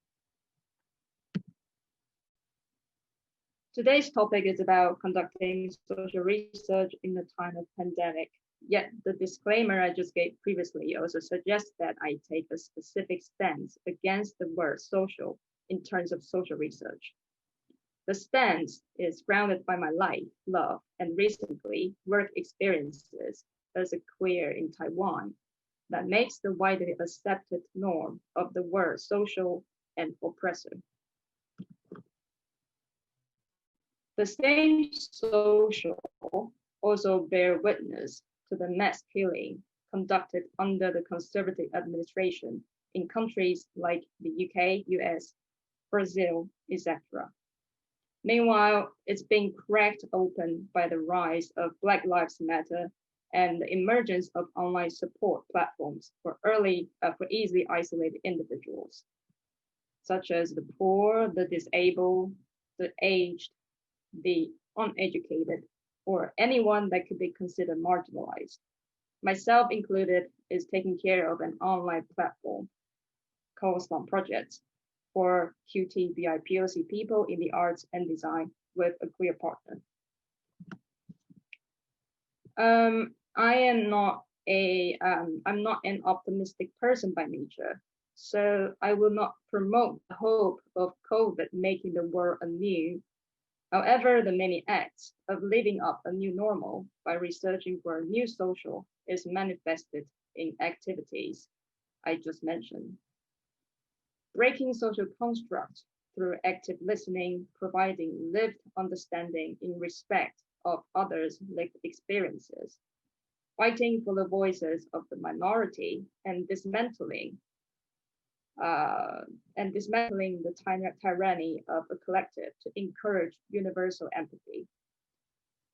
Today's topic is about conducting social research in the time of pandemic. Yet the disclaimer I just gave previously also suggests that I take a specific stance against the word social in terms of social research. The stance is grounded by my life, love, and recently work experiences as a queer in Taiwan that makes the widely accepted norm of the word social and oppressive. The same social also bear witness to the mass killing conducted under the conservative administration in countries like the UK, US, Brazil, etc. Meanwhile, it's being cracked open by the rise of Black Lives Matter and the emergence of online support platforms for easily isolated individuals, such as the poor, the disabled, the aged, the uneducated, or anyone that could be considered marginalized. Myself included is taking care of an online platform called Slum Projects for QT BIPOC people in the arts and design with a queer partner. I'm not an optimistic person by nature, so I will not promote the hope of COVID making the world anew. However, the many acts of living up a new normal by researching for a new social is manifested in activities I just mentioned. Breaking social constructs through active listening, providing lived understanding in respect of others' lived experiences, fighting for the voices of the minority, and dismantling the tyranny of a collective to encourage universal empathy.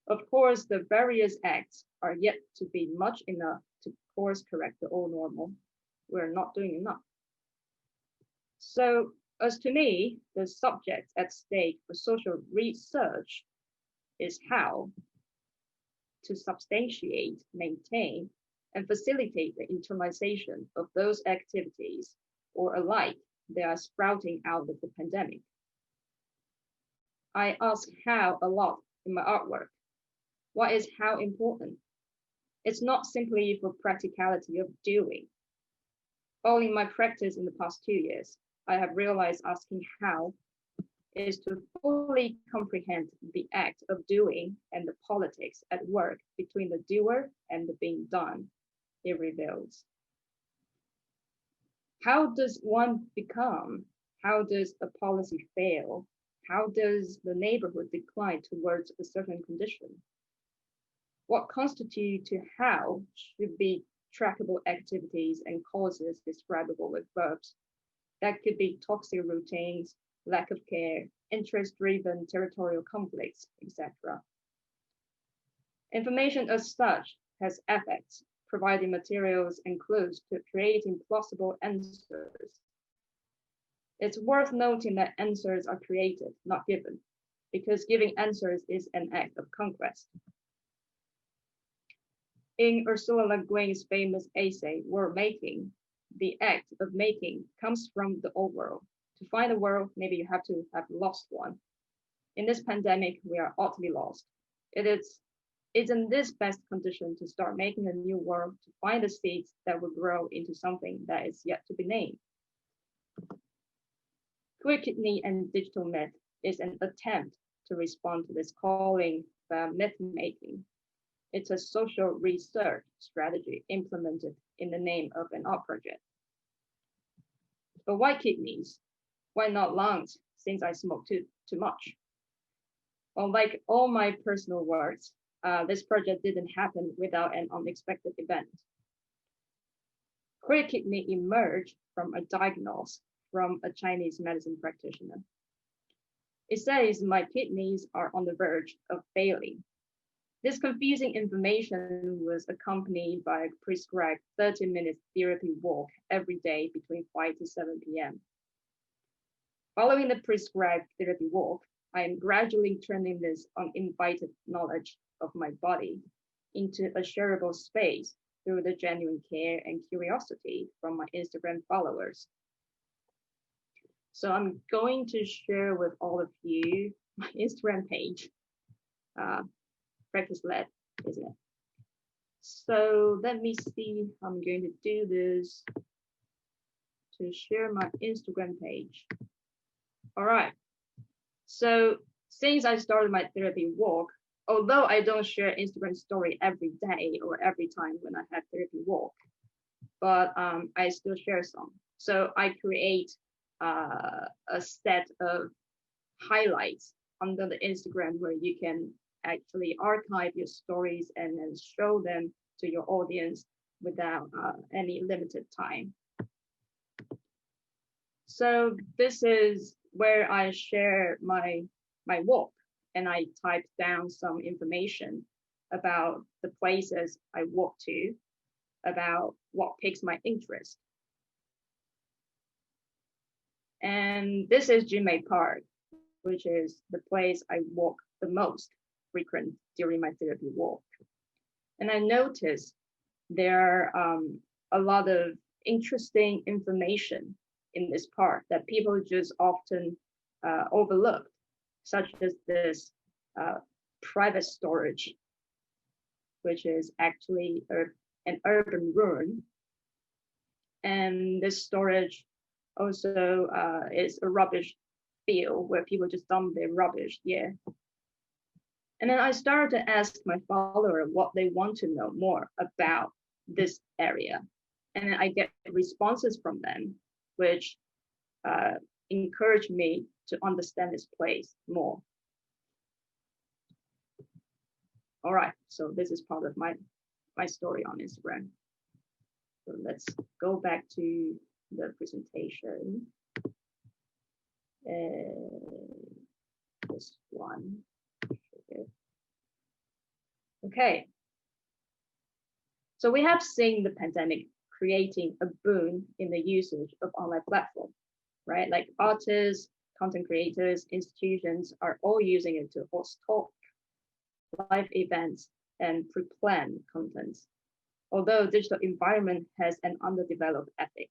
Of course, the various acts are yet to be much enough to course correct the old normal. We're not doing enough. So, as to me, the subject at stake for social research is how to substantiate, maintain, and facilitate the internalization of those activities, or alike, they are sprouting out of the pandemic. I ask how a lot in my artwork. What is how important? It's not simply for practicality of doing. Following my practice in the past 2 years, I have realized asking how is to fully comprehend the act of doing and the politics at work between the doer and the being done, it reveals. How does one become? How does a policy fail? How does the neighborhood decline towards a certain condition? What constitutes to how should be trackable activities and causes describable with verbs. That could be toxic routines, lack of care, interest-driven territorial conflicts, etc. Information as such has effects, providing materials and clues to creating plausible answers. It's worth noting that answers are created, not given, because giving answers is an act of conquest. In Ursula Le Guin's famous essay, World Making, the act of making comes from the old world. To find a world, maybe you have to have lost one. In this pandemic, we are utterly lost. It's in this best condition to start making a new world, to find the seeds that will grow into something that is yet to be named. Queer Kidney and Digital Myth is an attempt to respond to this calling for myth making. It's a social research strategy implemented in the name of an art project. But why kidneys? Why not lungs, since I smoke too much? Well, like all my personal works, this project didn't happen without an unexpected event. Queer Kidney emerged from a diagnosis from a Chinese medicine practitioner. It says my kidneys are on the verge of failing. This confusing information was accompanied by a prescribed 30-minute therapy walk every day between 5 to 7 p.m. Following the prescribed therapy walk, I am gradually turning this uninvited knowledge of my body into a shareable space through the genuine care and curiosity from my Instagram followers. So I'm going to share with all of you my Instagram page. Practice led, isn't it? So let me see how I'm going to do this to share my Instagram page. All right. So since I started my therapy walk, although I don't share Instagram story every day or every time when I have therapy walk, but I still share some. So I create a set of highlights under the Instagram where you can actually archive your stories and then show them to your audience without any limited time. So this is where I share my walk, and I type down some information about the places I walk to, about what piques my interest. And this is Junmei Park, which is the place I walk the most frequent during my therapy walk. And I noticed there are a lot of interesting information in this park that people just often overlook, such as this private storage, which is actually an urban ruin. And this storage also is a rubbish field where people just dump their rubbish. Yeah. And then I started to ask my follower what they want to know more about this area. And then I get responses from them, which encourage me to understand this place more. All right, so this is part of my story on Instagram. So let's go back to the presentation. This one. Okay. So we have seen the pandemic creating a boom in the usage of online platforms, right? Like artists, content creators, institutions are all using it to host talk, live events, and pre-plan contents. Although digital environment has an underdeveloped ethic.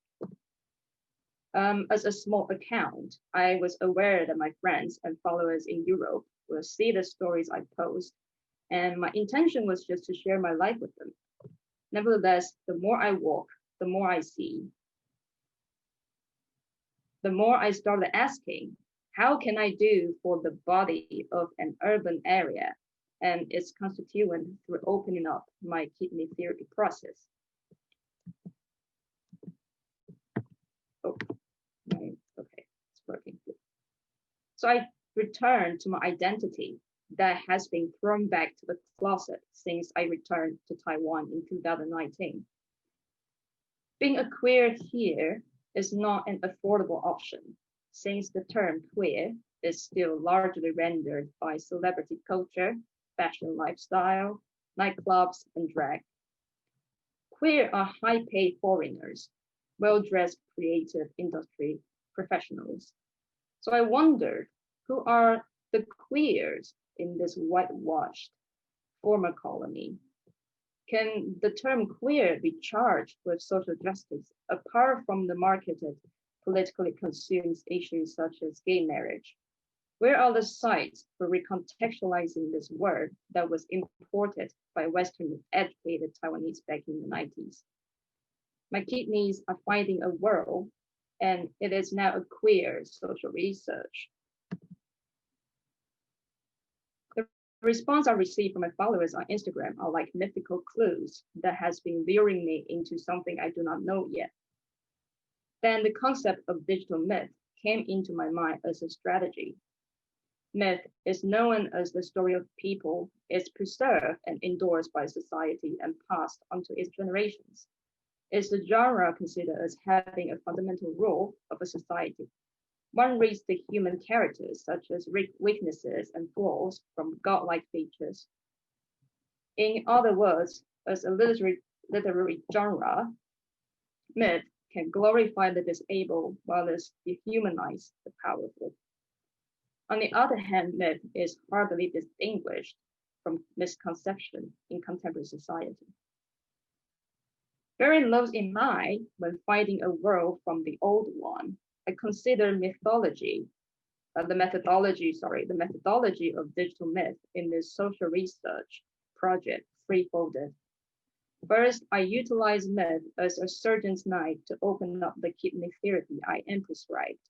As a small account, I was aware that my friends and followers in Europe will see the stories I post, and my intention was just to share my life with them. Nevertheless, the more I walk, the more I see. The more I started asking, how can I do for the body of an urban area and its constituent through opening up my kidney therapy process? Oh, okay, it's working. So I returned to my identity that has been thrown back to the closet since I returned to Taiwan in 2019. Being a queer here is not an affordable option, since the term queer is still largely rendered by celebrity culture, fashion lifestyle, nightclubs, and drag. Queer are high-paid foreigners, well-dressed creative industry professionals. So I wondered, who are the queers in this whitewashed former colony? Can the term queer be charged with social justice apart from the marketed, politically consumed issues such as gay marriage? Where are the sites for recontextualizing this word that was imported by Western educated Taiwanese back in the 90s? My kidneys are finding a world, and it is now a queer social research. The response I received from my followers on Instagram are like mythical clues that has been luring me into something I do not know yet. Then the concept of digital myth came into my mind as a strategy. Myth is known as the story of people, is preserved and endorsed by society and passed on to its generations. is the genre considered as having a fundamental role of a society. One reads the human characters, such as weaknesses and flaws, from godlike features. In other words, as a literary genre, myth can glorify the disabled while it dehumanize the powerful. On the other hand, myth is hardly distinguished from misconception in contemporary society. Bearing those in mind, when finding a world from the old one, I consider the methodology of digital myth in this social research project threefolded. First, I utilize myth as a surgeon's knife to open up the kidney therapy I am prescribed.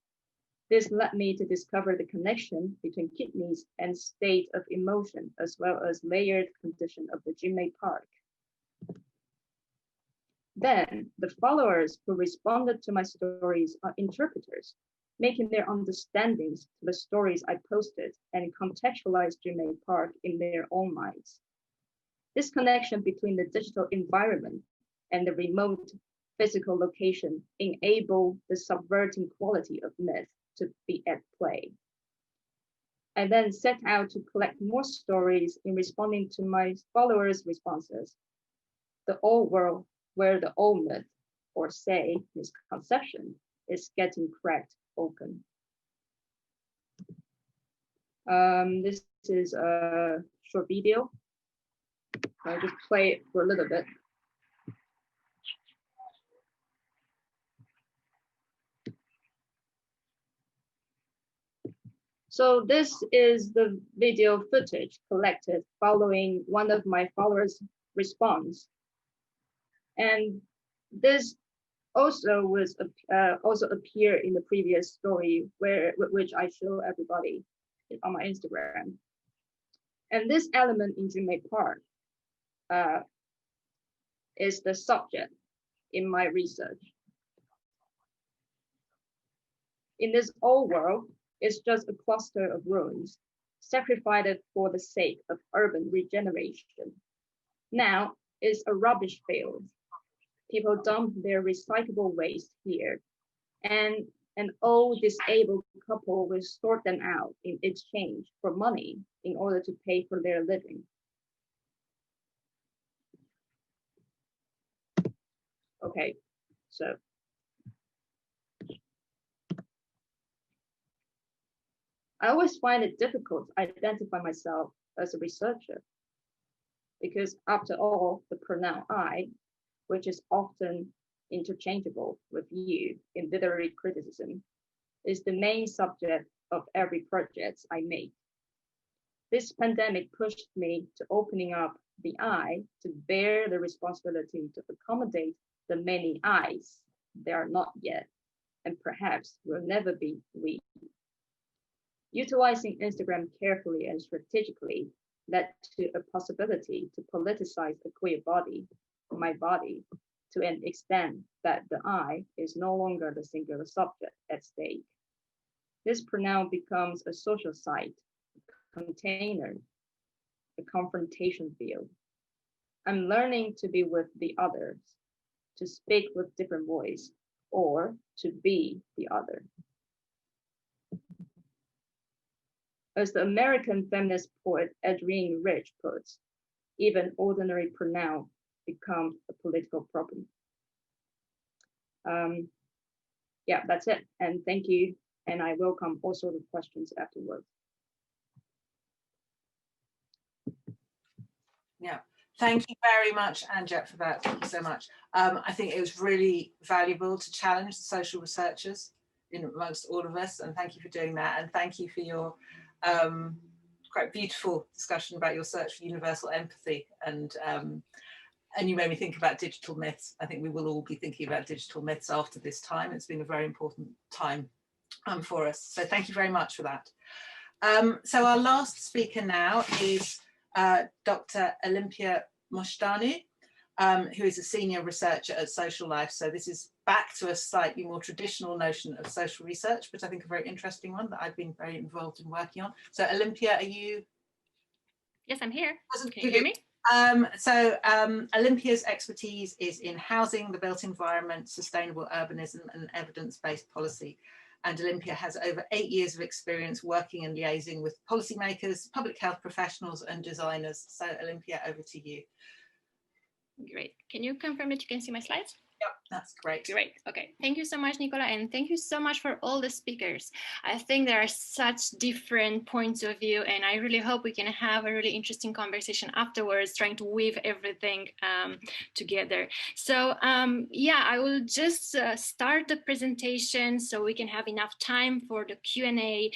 This led me to discover the connection between kidneys and state of emotion, as well as layered condition of the Jinmei Park. Then, the followers who responded to my stories are interpreters, making their understandings to the stories I posted and contextualize Jinmei Park in their own minds. This connection between the digital environment and the remote physical location enable the subverting quality of myth to be at play. I then set out to collect more stories in responding to my followers' responses. The old world where the old myth, or say misconception, is getting cracked open. This is a short video. I'll just play it for a little bit. So this is the video footage collected following one of my followers' response. And this also was also appear in the previous story which I show everybody on my Instagram. And this element in Jinmei Park is the subject in my research. In this old world, it's just a cluster of ruins, sacrificed for the sake of urban regeneration. Now it's a rubbish field. People dump their recyclable waste here, and an old disabled couple will sort them out in exchange for money in order to pay for their living. Okay, so I always find it difficult to identify myself as a researcher because after all, the pronoun I, which is often interchangeable with you in literary criticism, is the main subject of every project I make. This pandemic pushed me to opening up the I to bear the responsibility to accommodate the many I's there are not yet, and perhaps will never be we. Utilizing Instagram carefully and strategically led to a possibility to politicize the queer body, my body, to an extent that the I is no longer the singular subject at stake. This pronoun becomes a social site, a container, a confrontation field. I'm learning to be with the others, to speak with different voice, or to be the other. As the American feminist poet Adrienne Rich puts, even ordinary pronoun becomes a political problem. Yeah, that's it. And thank you. And I welcome all sorts of questions afterwards. Yeah, thank you very much, Anjet, for that. Thank you so much. I think it was really valuable to challenge the social researchers in amongst all of us. And thank you for doing that. And thank you for your quite beautiful discussion about your search for universal empathy. And you made me think about digital myths. I think we will all be thinking about digital myths after this time. It's been a very important time for us. So thank you very much for that. So our last speaker now is Dr. Olympia Moshtanu, who is a senior researcher at Social Life. So this is back to a slightly more traditional notion of social research, but I think a very interesting one that I've been very involved in working on. So Olympia, are you? Yes, I'm here. Can you hear me? Olympia's expertise is in housing, the built environment, sustainable urbanism and evidence-based policy. And Olympia has over 8 years of experience working and liaising with policymakers, public health professionals and designers. So Olympia, over to you. Great. Can you confirm that you can see my slides? Yep, that's great. Great. Okay. Thank you so much, Nicola. And thank you so much for all the speakers. I think there are such different points of view, and I really hope we can have a really interesting conversation afterwards, trying to weave everything together. So yeah, I will just start the presentation so we can have enough time for the Q&A.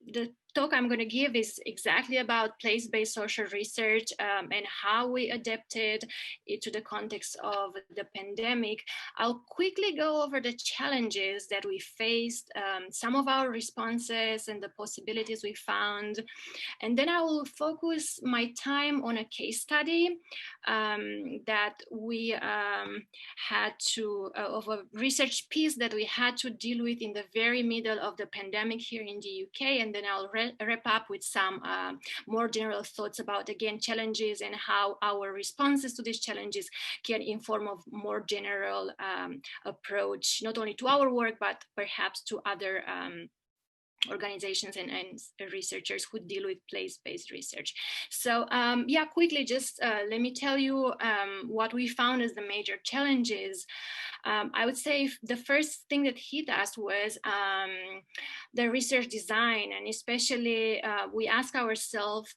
The talk I'm going to give is exactly about place-based social research and how we adapted it to the context of the pandemic. I'll quickly go over the challenges that we faced, some of our responses and the possibilities we found. And then I will focus my time on a case study that we had to, of a research piece that we had to deal with in the very middle of the pandemic here in the UK. And then I'll wrap up with some more general thoughts about, again, challenges and how our responses to these challenges can inform a more general approach, not only to our work, but perhaps to other organizations and researchers who deal with place-based research. So yeah, quickly, just let me tell you what we found as the major challenges. I would say the first thing that hit us was the research design, and especially we asked ourselves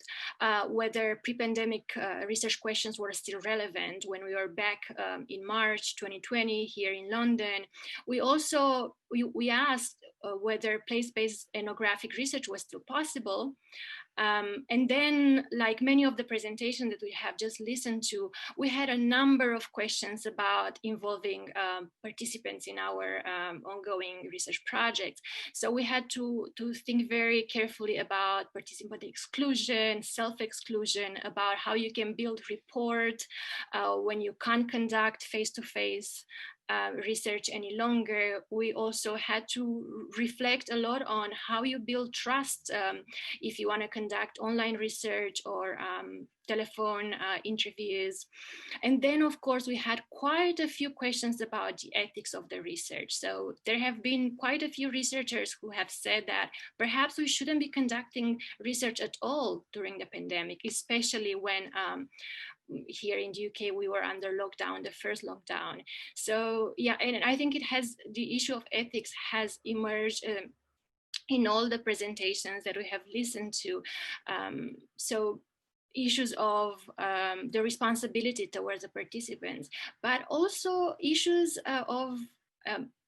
whether pre-pandemic research questions were still relevant when we were back in March 2020 here in London. We also we asked whether place-based ethnographic research was still possible. And then, like many of the presentations that we have just listened to, we had a number of questions about involving participants in our ongoing research projects. So we had to think very carefully about participant exclusion, self-exclusion, about how you can build rapport when you can't conduct face-to-face research any longer. We also had to reflect a lot on how you build trust if you want to conduct online research or telephone interviews. And then, of course, we had quite a few questions about the ethics of the research. So there have been quite a few researchers who have said that perhaps we shouldn't be conducting research at all during the pandemic, especially when here in the UK, we were under lockdown, the first lockdown. So yeah, and I think the issue of ethics has emerged in all the presentations that we have listened to. So issues of the responsibility towards the participants, but also issues of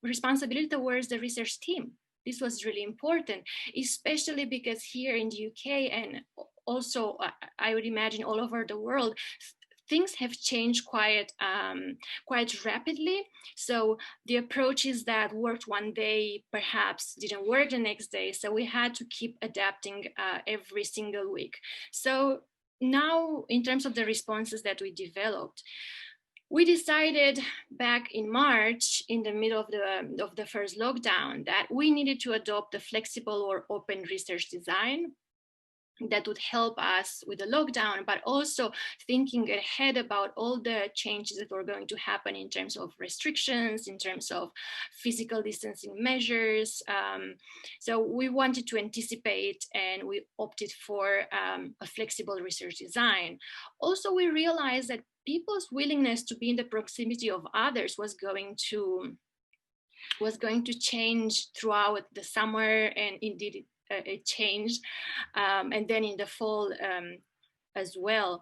responsibility towards the research team. This was really important, especially because here in the UK and also, I would imagine all over the world, things have changed quite rapidly. So the approaches that worked one day perhaps didn't work the next day. So we had to keep adapting every single week. So now, in terms of the responses that we developed, we decided back in March, in the middle of the first lockdown, that we needed to adopt a flexible or open research design that would help us with the lockdown, but also thinking ahead about all the changes that were going to happen in terms of restrictions, in terms of physical distancing measures. So we wanted to anticipate, and we opted for a flexible research design. Also, we realized that people's willingness to be in the proximity of others was going to change throughout the summer, and indeed it changed, and then in the fall as well.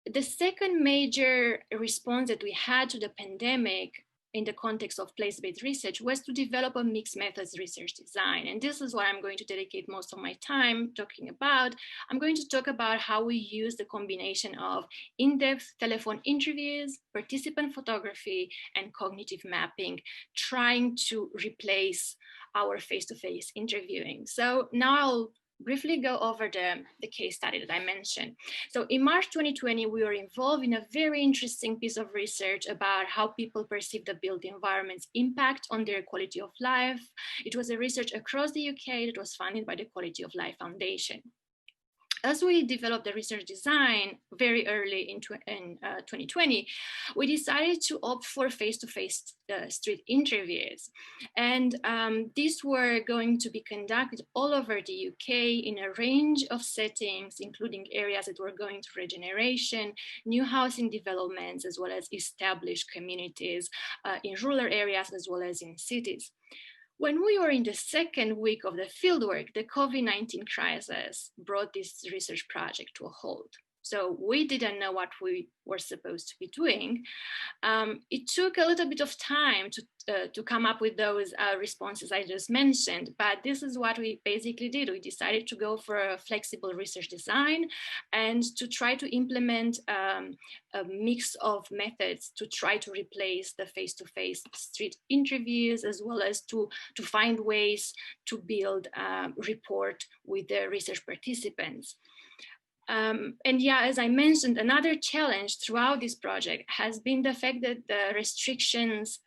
The second major response that we had to the pandemic in the context of place-based research was to develop a mixed methods research design. And this is what I'm going to dedicate most of my time talking about. I'm going to talk about how we use the combination of in-depth telephone interviews, participant photography, and cognitive mapping, trying to replace our face-to-face interviewing. So now I'll briefly go over the case study that I mentioned. So in March 2020, we were involved in a very interesting piece of research about how people perceive the built environment's impact on their quality of life. It was a research across the UK that was funded by the Quality of Life Foundation. as we developed the research design very early in 2020, we decided to opt for face-to-face street interviews. And these were going to be conducted all over the UK in a range of settings, including areas that were going through regeneration, new housing developments, as well as established communities in rural areas, as well as in cities. When we were in the second week of the fieldwork, the COVID-19 crisis brought this research project to a halt. So we didn't know what we were supposed to be doing. It took a little bit of time to come up with those responses I just mentioned, but this is what we basically did. We decided to go for a flexible research design and to try to implement a mix of methods to try to replace the face-to-face street interviews, as well as to find ways to build a report with the research participants. And yeah, as I mentioned, another challenge throughout this project has been the fact that the restrictions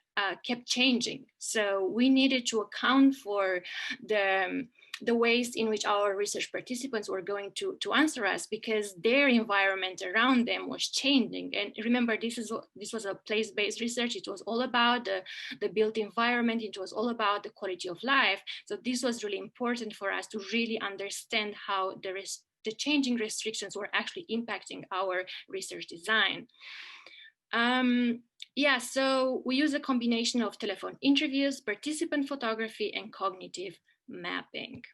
kept changing. So we needed to account for the ways in which our research participants were going to answer us, because their environment around them was changing. And remember, this was a place-based research. It was all about the built environment. It was all about the quality of life. So this was really important for us to really understand how the changing restrictions were actually impacting our research design. Yeah, so we use a combination of telephone interviews, participant photography, and cognitive mapping.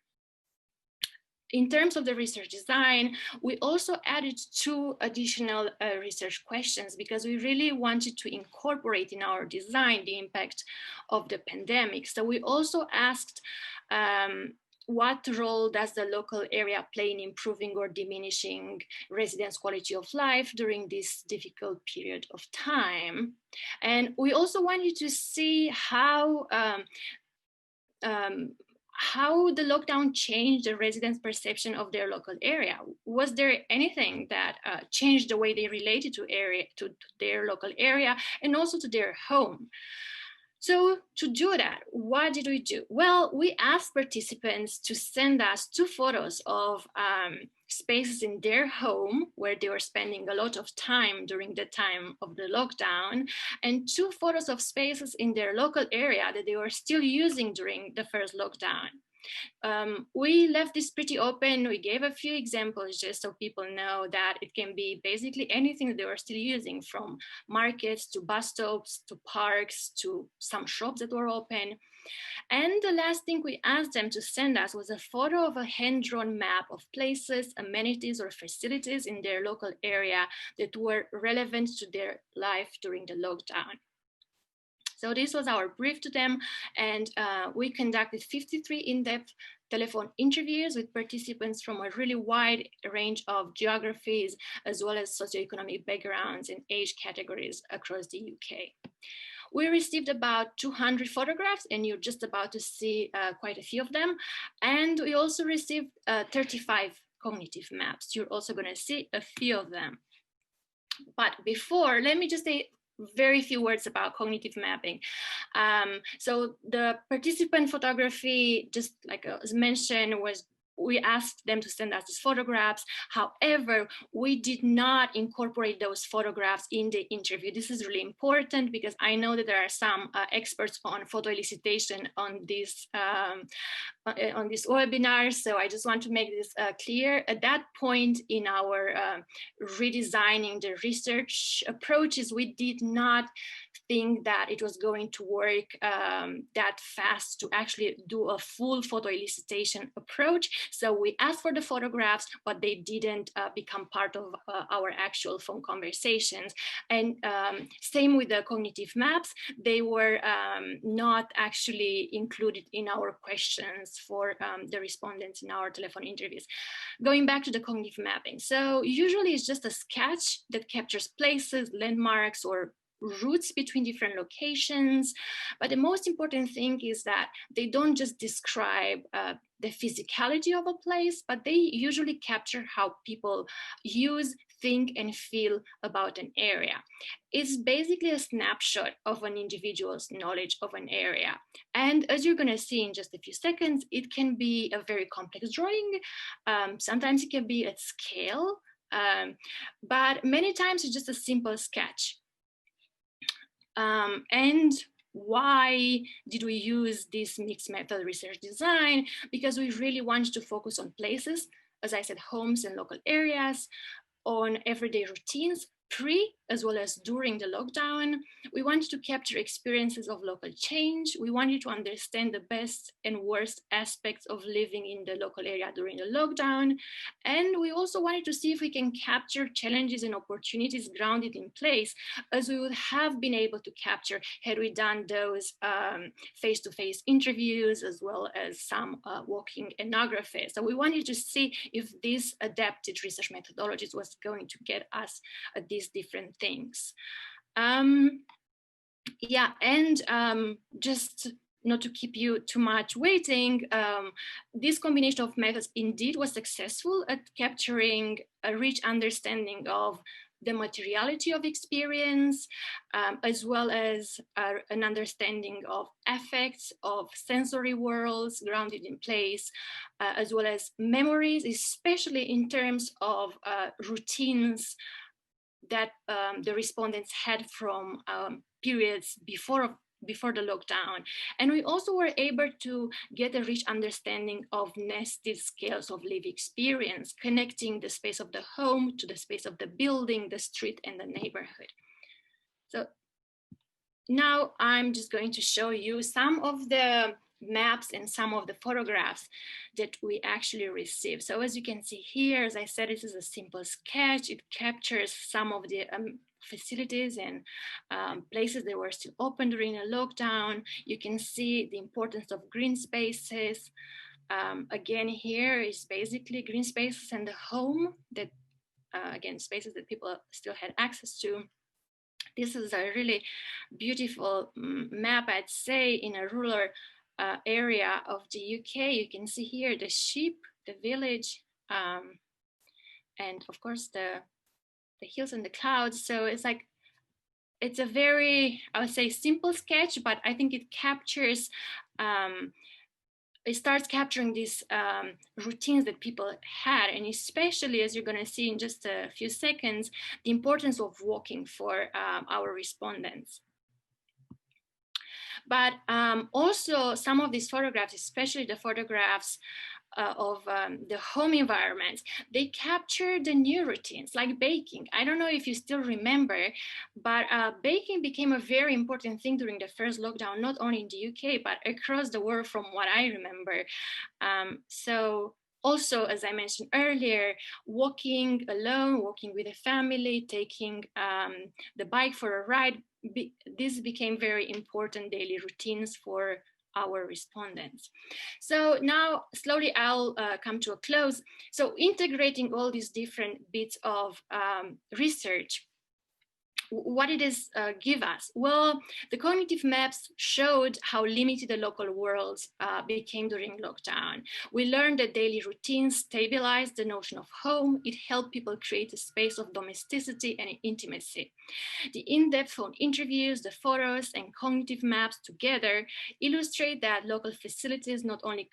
In terms of the research design, we also added 2 additional research questions, because we really wanted to incorporate in our design the impact of the pandemic. So we also asked, what role does the local area play in improving or diminishing residents' quality of life during this difficult period of time? And we also wanted to see how the lockdown changed the residents' perception of their local area. Was there anything that changed the way they related to their local area and also to their home? So to do that, what did we do? Well, we asked participants to send us 2 photos of spaces in their home where they were spending a lot of time during the time of the lockdown, and 2 photos of spaces in their local area that they were still using during the first lockdown. We left this pretty open. We gave a few examples just so people know that it can be basically anything that they were still using, from markets to bus stops to parks to some shops that were open. And the last thing we asked them to send us was a photo of a hand-drawn map of places, amenities, or facilities in their local area that were relevant to their life during the lockdown. So this was our brief to them, and we conducted 53 in-depth telephone interviews with participants from a really wide range of geographies, as well as socioeconomic backgrounds and age categories across the UK. We received about 200 photographs, and you're just about to see quite a few of them. And we also received 35 cognitive maps. You're also going to see a few of them. But before, let me just say very few words about cognitive mapping. So the participant photography, just like as mentioned, we asked them to send us these photographs. However, we did not incorporate those photographs in the interview. This is really important because I know that there are some experts on photo elicitation on this webinar. So I just want to make this clear. At that point in our redesigning the research approaches, we did not think that it was going to work that fast to actually do a full photo elicitation approach. So we asked for the photographs, but they didn't become part of our actual phone conversations. And same with the cognitive maps, they were not actually included in our questions for the respondents in our telephone interviews. Going back to the cognitive mapping. So usually it's just a sketch that captures places, landmarks, or routes between different locations. But the most important thing is that they don't just describe the physicality of a place, but they usually capture how people use, think and feel about an area. It's basically a snapshot of an individual's knowledge of an area. And as you're going to see in just a few seconds, it can be a very complex drawing. Sometimes it can be at scale, but many times it's just a simple sketch. And why did we use this mixed method research design? Because we really wanted to focus on places, as I said, homes and local areas, on everyday routines, pre as well as during the lockdown. We wanted to capture experiences of local change. We wanted to understand the best and worst aspects of living in the local area during the lockdown. And we also wanted to see if we can capture challenges and opportunities grounded in place, as we would have been able to capture had we done those face-to-face interviews, as well as some walking ethnography. So we wanted to see if these adapted research methodologies was going to get us at these different things. Yeah, and just not to keep you too much waiting, this combination of methods indeed was successful at capturing a rich understanding of the materiality of experience, as well as an understanding of affects, of sensory worlds grounded in place, as well as memories, especially in terms of routines that the respondents had from periods before the lockdown. And we also were able to get a rich understanding of nested scales of lived experience, connecting the space of the home to the space of the building, the street, and the neighborhood. So now I'm just going to show you some of the maps and some of the photographs that we actually received. So as you can see here, as I said, this is a simple sketch. It captures some of the facilities and places that were still open during the lockdown. You can see the importance of green spaces. Again, here is basically green spaces and the home that, again, spaces that people still had access to. This is a really beautiful map, I'd say, in a rural area of the UK. You can see here the sheep, the village, and of course the hills and the clouds. So it's like, it's a very, I would say, simple sketch, but I think it captures, it starts capturing these routines that people had, and especially, as you're going to see in just a few seconds, the importance of walking for our respondents. But also some of these photographs, especially the photographs of the home environments, they capture the new routines like baking. I don't know if you still remember, but baking became a very important thing during the first lockdown, not only in the UK, but across the world from what I remember. So also, as I mentioned earlier, walking alone, walking with a family, taking the bike for a ride, this became very important daily routines for our respondents. So now slowly I'll come to a close. So integrating all these different bits of research, what did this give us? Well, the cognitive maps showed how limited the local worlds became during lockdown. We learned that daily routines stabilized the notion of home. It helped people create a space of domesticity and intimacy. The in-depth phone interviews, the photos, and cognitive maps together illustrate that local facilities not only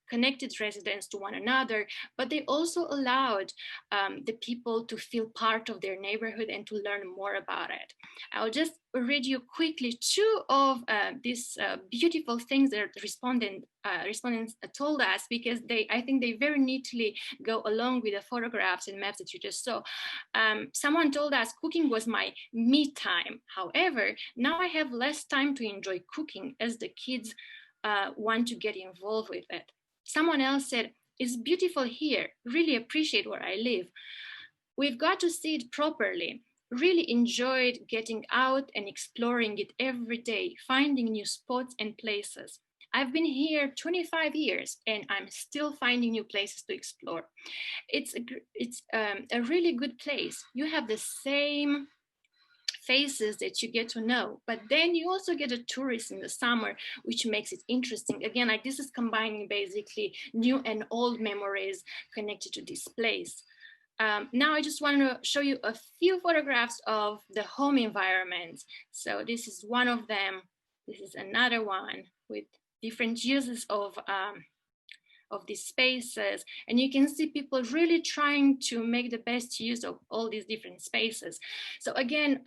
connected residents to one another, but they also allowed the people to feel part of their neighborhood and to learn more about it. I'll just read you quickly two of these beautiful things that the respondents told us, because I think they very neatly go along with the photographs and maps that you just saw. Someone told us cooking was my me time. However, now I have less time to enjoy cooking as the kids want to get involved with it. Someone else said, it's beautiful here, really appreciate where I live. We've got to see it properly. Really enjoyed getting out and exploring it every day, finding new spots and places. I've been here 25 years and I'm still finding new places to explore. It's a really good place. You have the same faces that you get to know, but then you also get a tourist in the summer, which makes it interesting. Again, like this is combining basically new and old memories connected to this place. now I just want to show you a few photographs of the home environment. So this is one of them. This is another one with different uses of these spaces, and you can see people really trying to make the best use of all these different spaces. So again,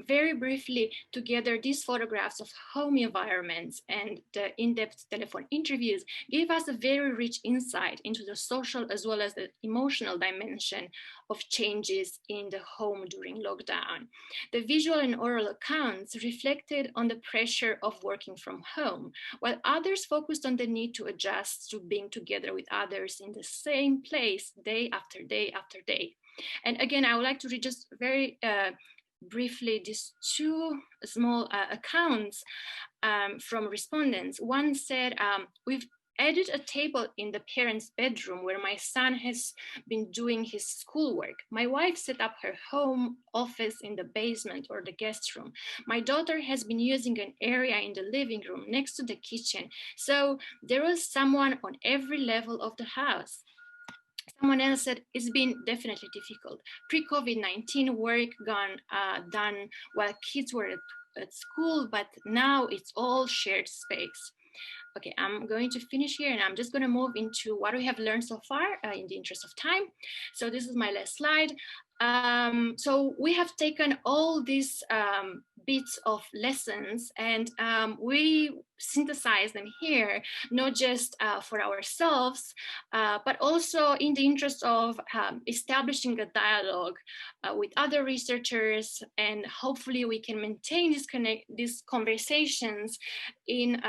very briefly together, these photographs of home environments and the in-depth telephone interviews gave us a very rich insight into the social as well as the emotional dimension of changes in the home during lockdown. The visual and oral accounts reflected on the pressure of working from home, while others focused on the need to adjust to being together with others in the same place day after day after day. And again, I would like to read just very briefly these two small accounts from respondents. One said, we've added a table in the parents' bedroom where my son has been doing his schoolwork. My wife set up her home office in the basement or the guest room. My daughter has been using an area in the living room next to the kitchen. So there was someone on every level of the house. Someone else said, it's been definitely difficult. Pre-COVID-19 work done while kids were at school, but now it's all shared space. Okay, I'm going to finish here and I'm just going to move into what we have learned so far in the interest of time. So this is my last slide. So we have taken all these bits of lessons and we synthesize them here, not just for ourselves, but also in the interest of establishing a dialogue with other researchers, and hopefully we can maintain these conversations in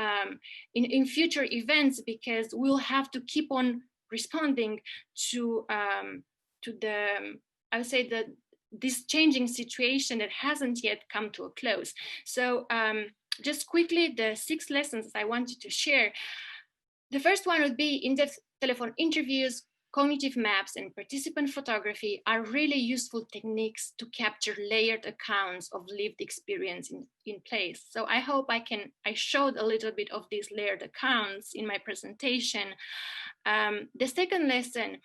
future events, because we'll have to keep on responding to the, I would say, that this changing situation that hasn't yet come to a close. So just quickly, the 6 lessons I wanted to share. The first one would be in-depth telephone interviews, cognitive maps, and participant photography are really useful techniques to capture layered accounts of lived experience in place. So I hope I showed a little bit of these layered accounts in my presentation. The second lesson,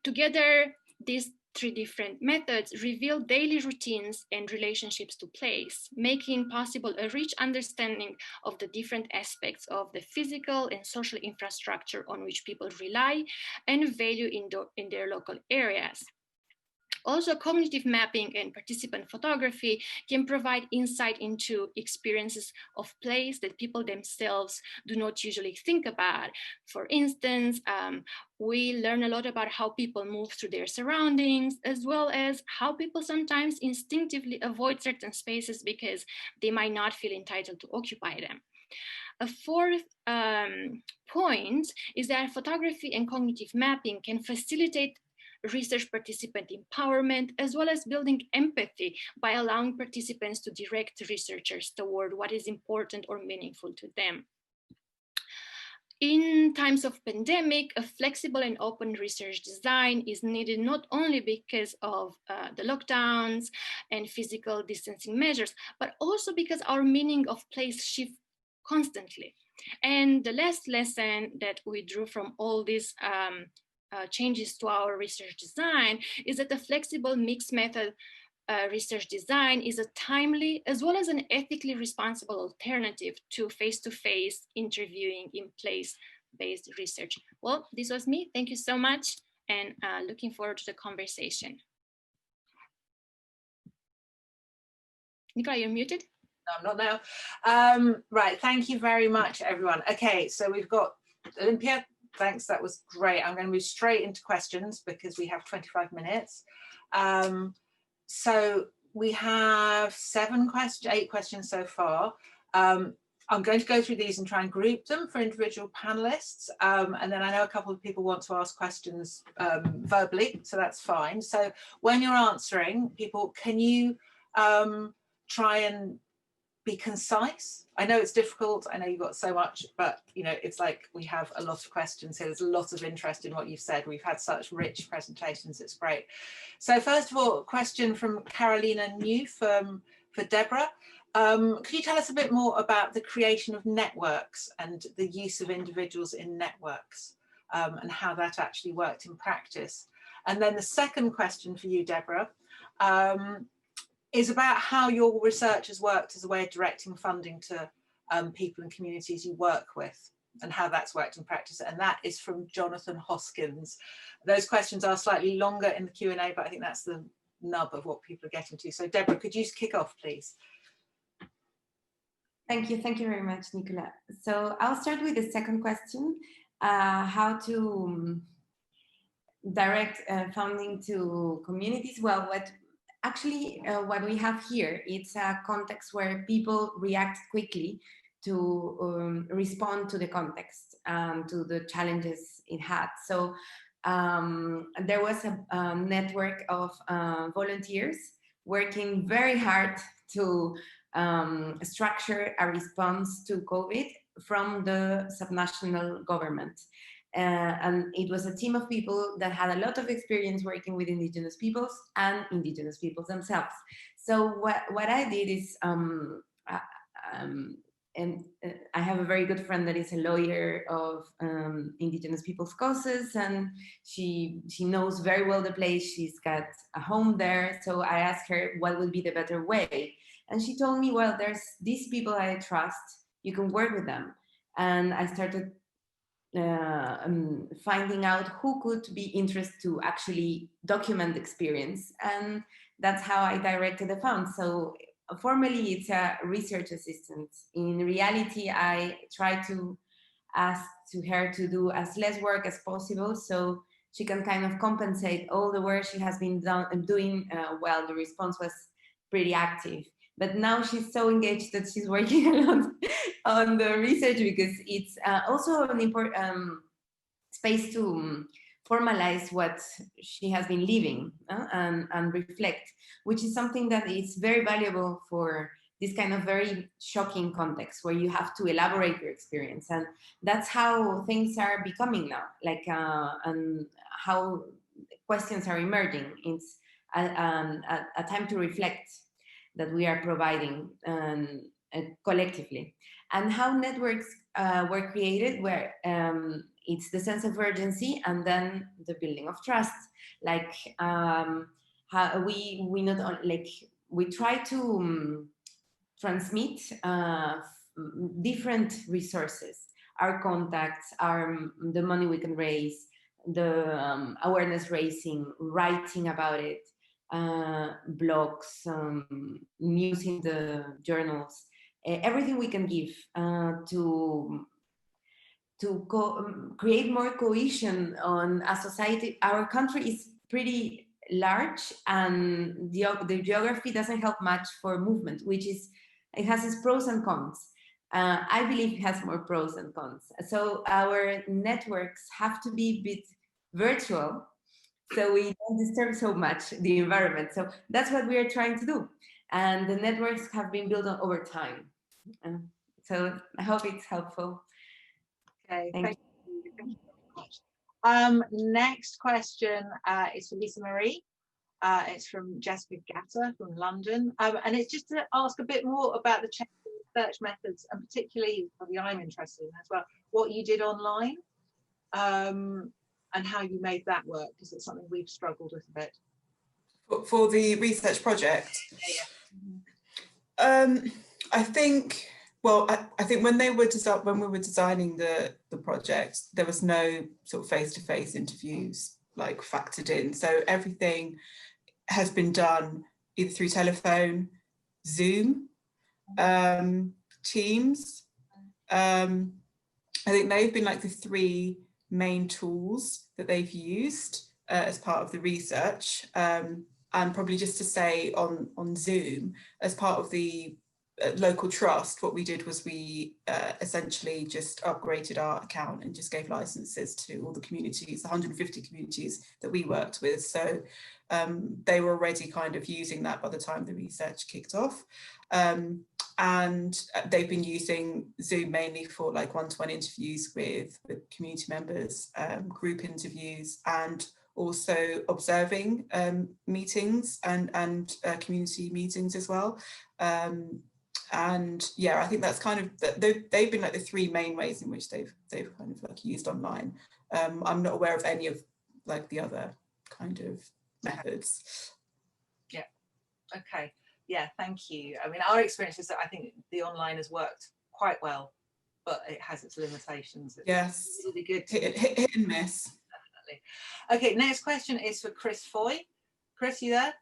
together, these 3 different methods reveal daily routines and relationships to place, making possible a rich understanding of the different aspects of the physical and social infrastructure on which people rely and value in their local areas. Also, cognitive mapping and participant photography can provide insight into experiences of place that people themselves do not usually think about. For instance, we learn a lot about how people move through their surroundings, as well as how people sometimes instinctively avoid certain spaces because they might not feel entitled to occupy them. A fourth point is that photography and cognitive mapping can facilitate research participant empowerment, as well as building empathy by allowing participants to direct researchers toward what is important or meaningful to them. In times of pandemic, a flexible and open research design is needed not only because of the lockdowns and physical distancing measures, but also because our meaning of place shifts constantly. And the last lesson that we drew from all these changes to our research design is that the flexible mixed method research design is a timely as well as an ethically responsible alternative to face-to-face interviewing in place-based research. Well, this was me. Thank you so much, and looking forward to the conversation. Nicola, you're muted. No, I'm not now. Right, thank you very much, everyone. Okay, so we've got Olympia. Thanks, that was great. I'm going to move straight into questions because we have 25 minutes. So we have 8 questions so far. I'm going to go through these and try and group them for individual panelists. And then I know a couple of people want to ask questions verbally, so that's fine. So when you're answering, people, can you try and be concise? I know it's difficult, I know you've got so much, but you know, it's like we have a lot of questions here. There's a lot of interest in what you've said. We've had such rich presentations, it's great. So first of all, a question from Carolina New for Deborah. Could you tell us a bit more about the creation of networks and the use of individuals in networks, and how that actually worked in practice? And then the second question for you, Deborah, is about how your research has worked as a way of directing funding to people and communities you work with, and how that's worked in practice. And that is from Jonathan Hoskins. Those questions are slightly longer in the Q&A, but I think that's the nub of what people are getting to. So Deborah, could you kick off, please? Thank you very much, Nicola. So I'll start with the second question, how to direct funding to communities. Well, what we have here, it's a context where people react quickly to respond to the context, to the challenges it had. So there was a network of volunteers working very hard to structure a response to COVID from the subnational government. And it was a team of people that had a lot of experience working with Indigenous peoples and Indigenous peoples themselves. So what I did is, and I have a very good friend that is a lawyer of Indigenous people's causes, and she knows very well the place. She's got a home there. So I asked her what would be the better way. And she told me, well, there's these people I trust, you can work with them. And I started finding out who could be interested to actually document the experience. And that's how I directed the fund. So formally, it's a research assistant. In reality, I try to ask to her to do as less work as possible, so she can kind of compensate all the work she has been doing while the response was pretty active. But now she's so engaged that she's working a lot on the research, because it's also an important space to formalize what she has been living and reflect, which is something that is very valuable for this kind of very shocking context where you have to elaborate your experience. And that's how things are becoming now, like, and how questions are emerging. It's a time to reflect that we are providing collectively. And how networks were created, where it's the sense of urgency and then the building of trust. Like how we not only, like, we try to transmit different resources, our contacts, the money we can raise, the awareness raising, writing about it, blogs, news in the journals, everything we can give to create more cohesion on a society. Our country is pretty large, and the geography doesn't help much for movement, which is, it has its pros and cons. I believe it has more pros than cons. So our networks have to be a bit virtual, so we don't disturb so much the environment. So that's what we are trying to do. And the networks have been built over time. So I hope it's helpful. Okay, thank you very much. Next question is for Lisa Marie. It's from Jessica Gatter from London. And it's just to ask a bit more about the change in research methods, and particularly, probably I'm interested in as well, what you did online. And how you made that work, because it's something we've struggled with a bit. For the research project? Yeah. I think, well, I think when we were designing the project, there was no sort of face-to-face interviews like factored in. So everything has been done either through telephone, Zoom, Teams. I think they've been like the three main tools that they've used as part of the research. And probably just to say on Zoom, as part of the local trust, what we did was we essentially just upgraded our account and just gave licenses to all the communities, 150 communities that we worked with. So they were already kind of using that by the time the research kicked off. And they've been using Zoom mainly for like one-to-one interviews with community members, group interviews, and also observing meetings and community meetings as well. And yeah, I think that's kind of, they've been like the three main ways in which they've kind of like used online. I'm not aware of any of like the other kind of methods. Okay, yeah, thank you. I mean, our experience is that I think the online has worked quite well, but it has its limitations. It's Yes, really good. hit and miss. Definitely. Okay, next question is for Chris Foy. Chris, you there?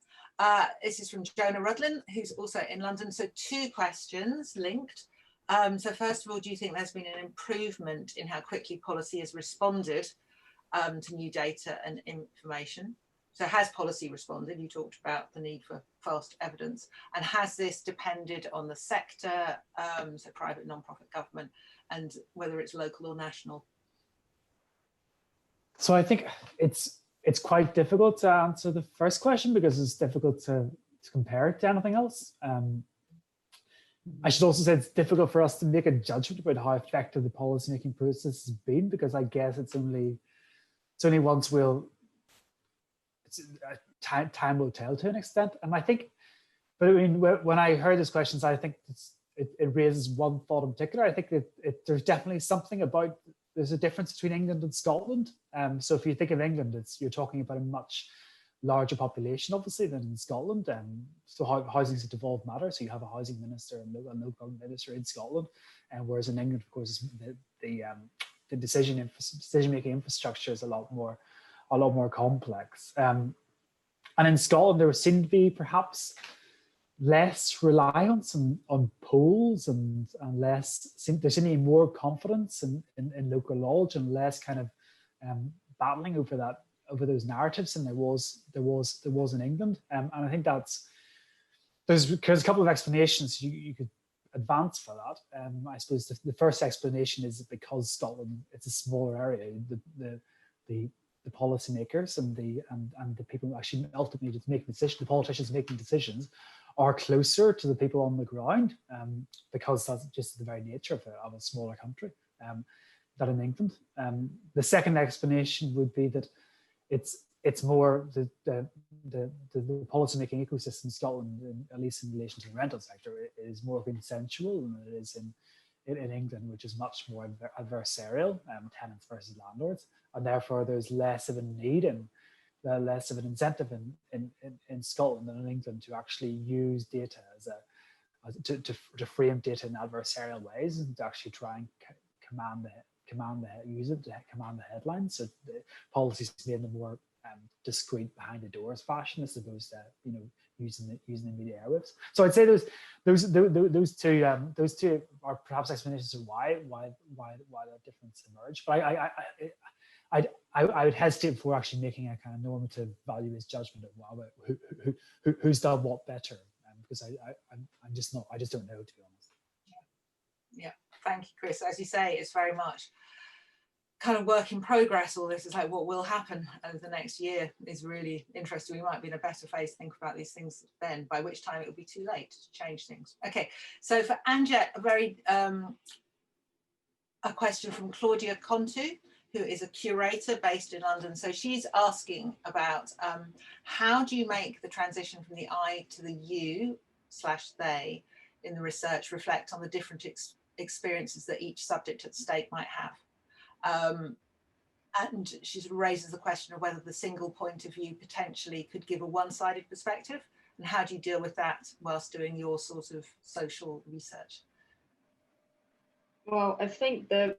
This is from Jonah Rudlin, who's also in London. So 2 questions linked. So first of all, do you think there's been an improvement in how quickly policy has responded to new data and information? So has policy responded? You talked about the need for fast evidence. And has this depended on the sector, so private, non-profit, government, and whether it's local or national? So I think it's quite difficult to answer the first question because it's difficult to compare it to anything else. I should also say it's difficult for us to make a judgment about how effective the policymaking process has been, because I guess it's only once time will tell to an extent. And I think, but I mean, when I heard these questions, I think it raises one thought in particular. I think that there's definitely something about, there's a difference between England and Scotland. So if you think of England, you're talking about a much larger population, obviously, than in Scotland. So housing has evolved matter. So you have a housing minister and a local government minister in Scotland, and whereas in England, of course, the decision-making infrastructure is a lot more complex. And in Scotland, there seemed to be perhaps less reliance on polls and there seemed to be more confidence in local knowledge and less kind of battling over those narratives than there was in England. And I think there's a couple of explanations you could advance for that. I suppose the first explanation is that because Scotland, it's a smaller area, the policymakers and the people who actually ultimately make decisions, the politicians making decisions, are closer to the people on the ground, because that's just the very nature of a smaller country than in England. The second explanation would be that it's more the policymaking ecosystem in Scotland, at least in relation to the rental sector, is more consensual than it is in England, which is much more adversarial, tenants versus landlords, and therefore there's less of a need and less of an incentive in Scotland than in England to actually use data to frame data in adversarial ways and to actually try and command the headlines. So the policies made in a more discreet, behind the doors fashion, as opposed to using the media airwaves. So I'd say those two are perhaps explanations of why that difference emerged. But I would hesitate before actually making a kind of normative value-based judgment of who's done what better, because I just don't know, to be honest. Yeah, thank you, Chris. As you say, it's very much kind of work in progress. All this is like what will happen over the next year is really interesting. We might be in a better phase to think about these things then, by which time it will be too late to change things. Okay, so for Anjet, a question from Claudia Contu, who is a curator based in London. So she's asking about how do you make the transition from the I to the you/they in the research reflect on the different experiences that each subject at stake might have? And she raises the question of whether the single point of view potentially could give a one-sided perspective, and how do you deal with that whilst doing your sort of social research? Well, I think I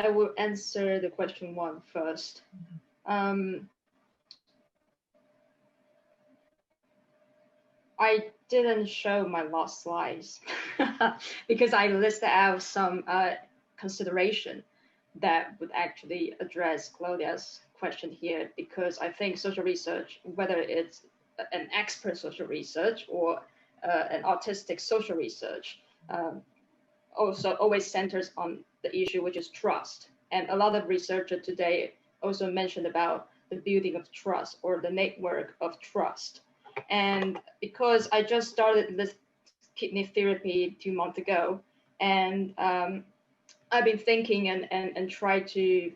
will answer the question 1 first. I didn't show my last slides because I listed out some consideration that would actually address Claudia's question here, because I think social research, whether it's an expert social research or an artistic social research, also always centers on the issue, which is trust. And a lot of researchers today also mentioned about the building of trust or the network of trust. And because I just started this kidney therapy 2 months ago, and I've been thinking and try to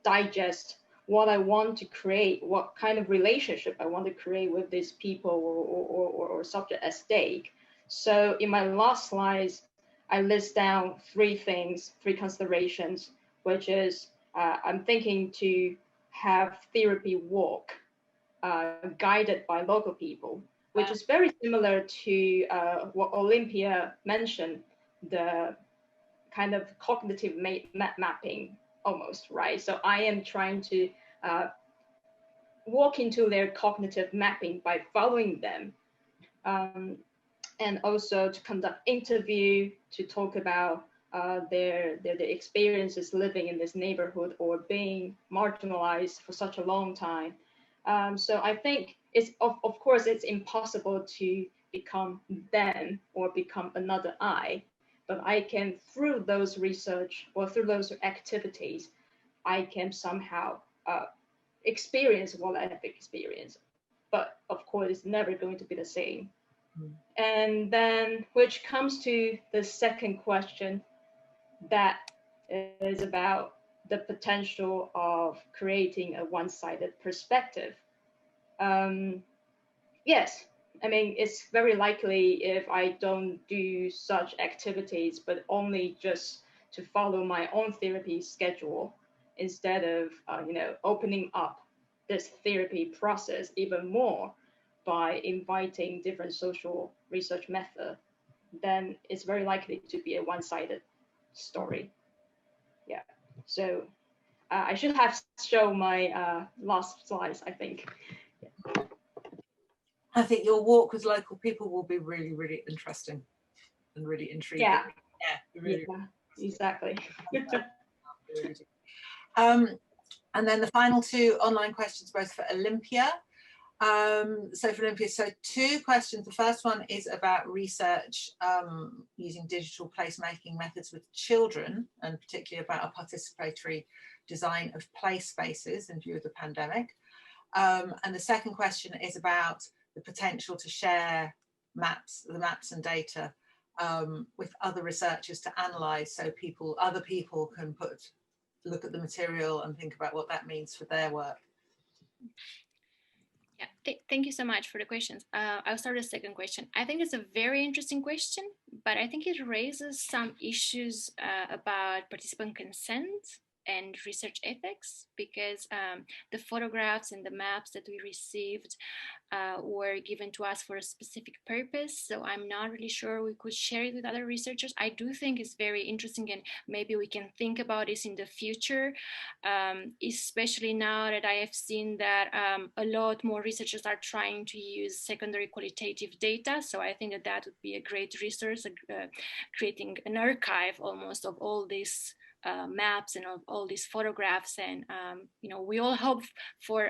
digest what I want to create, what kind of relationship I want to create with these people or subject at stake. So in my last slides, I list down 3 considerations, which is I'm thinking to have therapy walk guided by local people, which is very similar to what Olympia mentioned, the kind of cognitive mapping almost, right? So I am trying to walk into their cognitive mapping by following them. And also to conduct interview, to talk about their experiences living in this neighborhood or being marginalized for such a long time. So I think it's, of course, it's impossible to become them or become another I, but I can, through those research or through those activities, I can somehow experience what I have experienced. But of course, it's never going to be the same. And then, which comes to the second question, that is about the potential of creating a one-sided perspective. Yes, I mean, it's very likely if I don't do such activities, but only just to follow my own therapy schedule, instead of, opening up this therapy process even more by inviting different social research methods, then it's very likely to be a one-sided story. Yeah, so I should have shown my last slides, I think. Yeah. I think your walk with local people will be really, really interesting and really intriguing. Yeah, really, exactly. And then the final two online questions, both for Olympia. So for Olympia, so two questions. The first one is about research using digital placemaking methods with children, and particularly about a participatory design of play spaces in view of the pandemic. And the second question is about the potential to share the maps and data with other researchers to analyse, so other people can look at the material and think about what that means for their work. Yeah, thank you so much for the questions. I'll start with the second question. I think it's a very interesting question, but I think it raises some issues about participant consent and research ethics, because the photographs and the maps that we received were given to us for a specific purpose. So I'm not really sure we could share it with other researchers. I do think it's very interesting, and maybe we can think about this in the future, especially now that I have seen that a lot more researchers are trying to use secondary qualitative data. So I think that would be a great resource, creating an archive almost of all these maps and of all these photographs. And we all hope for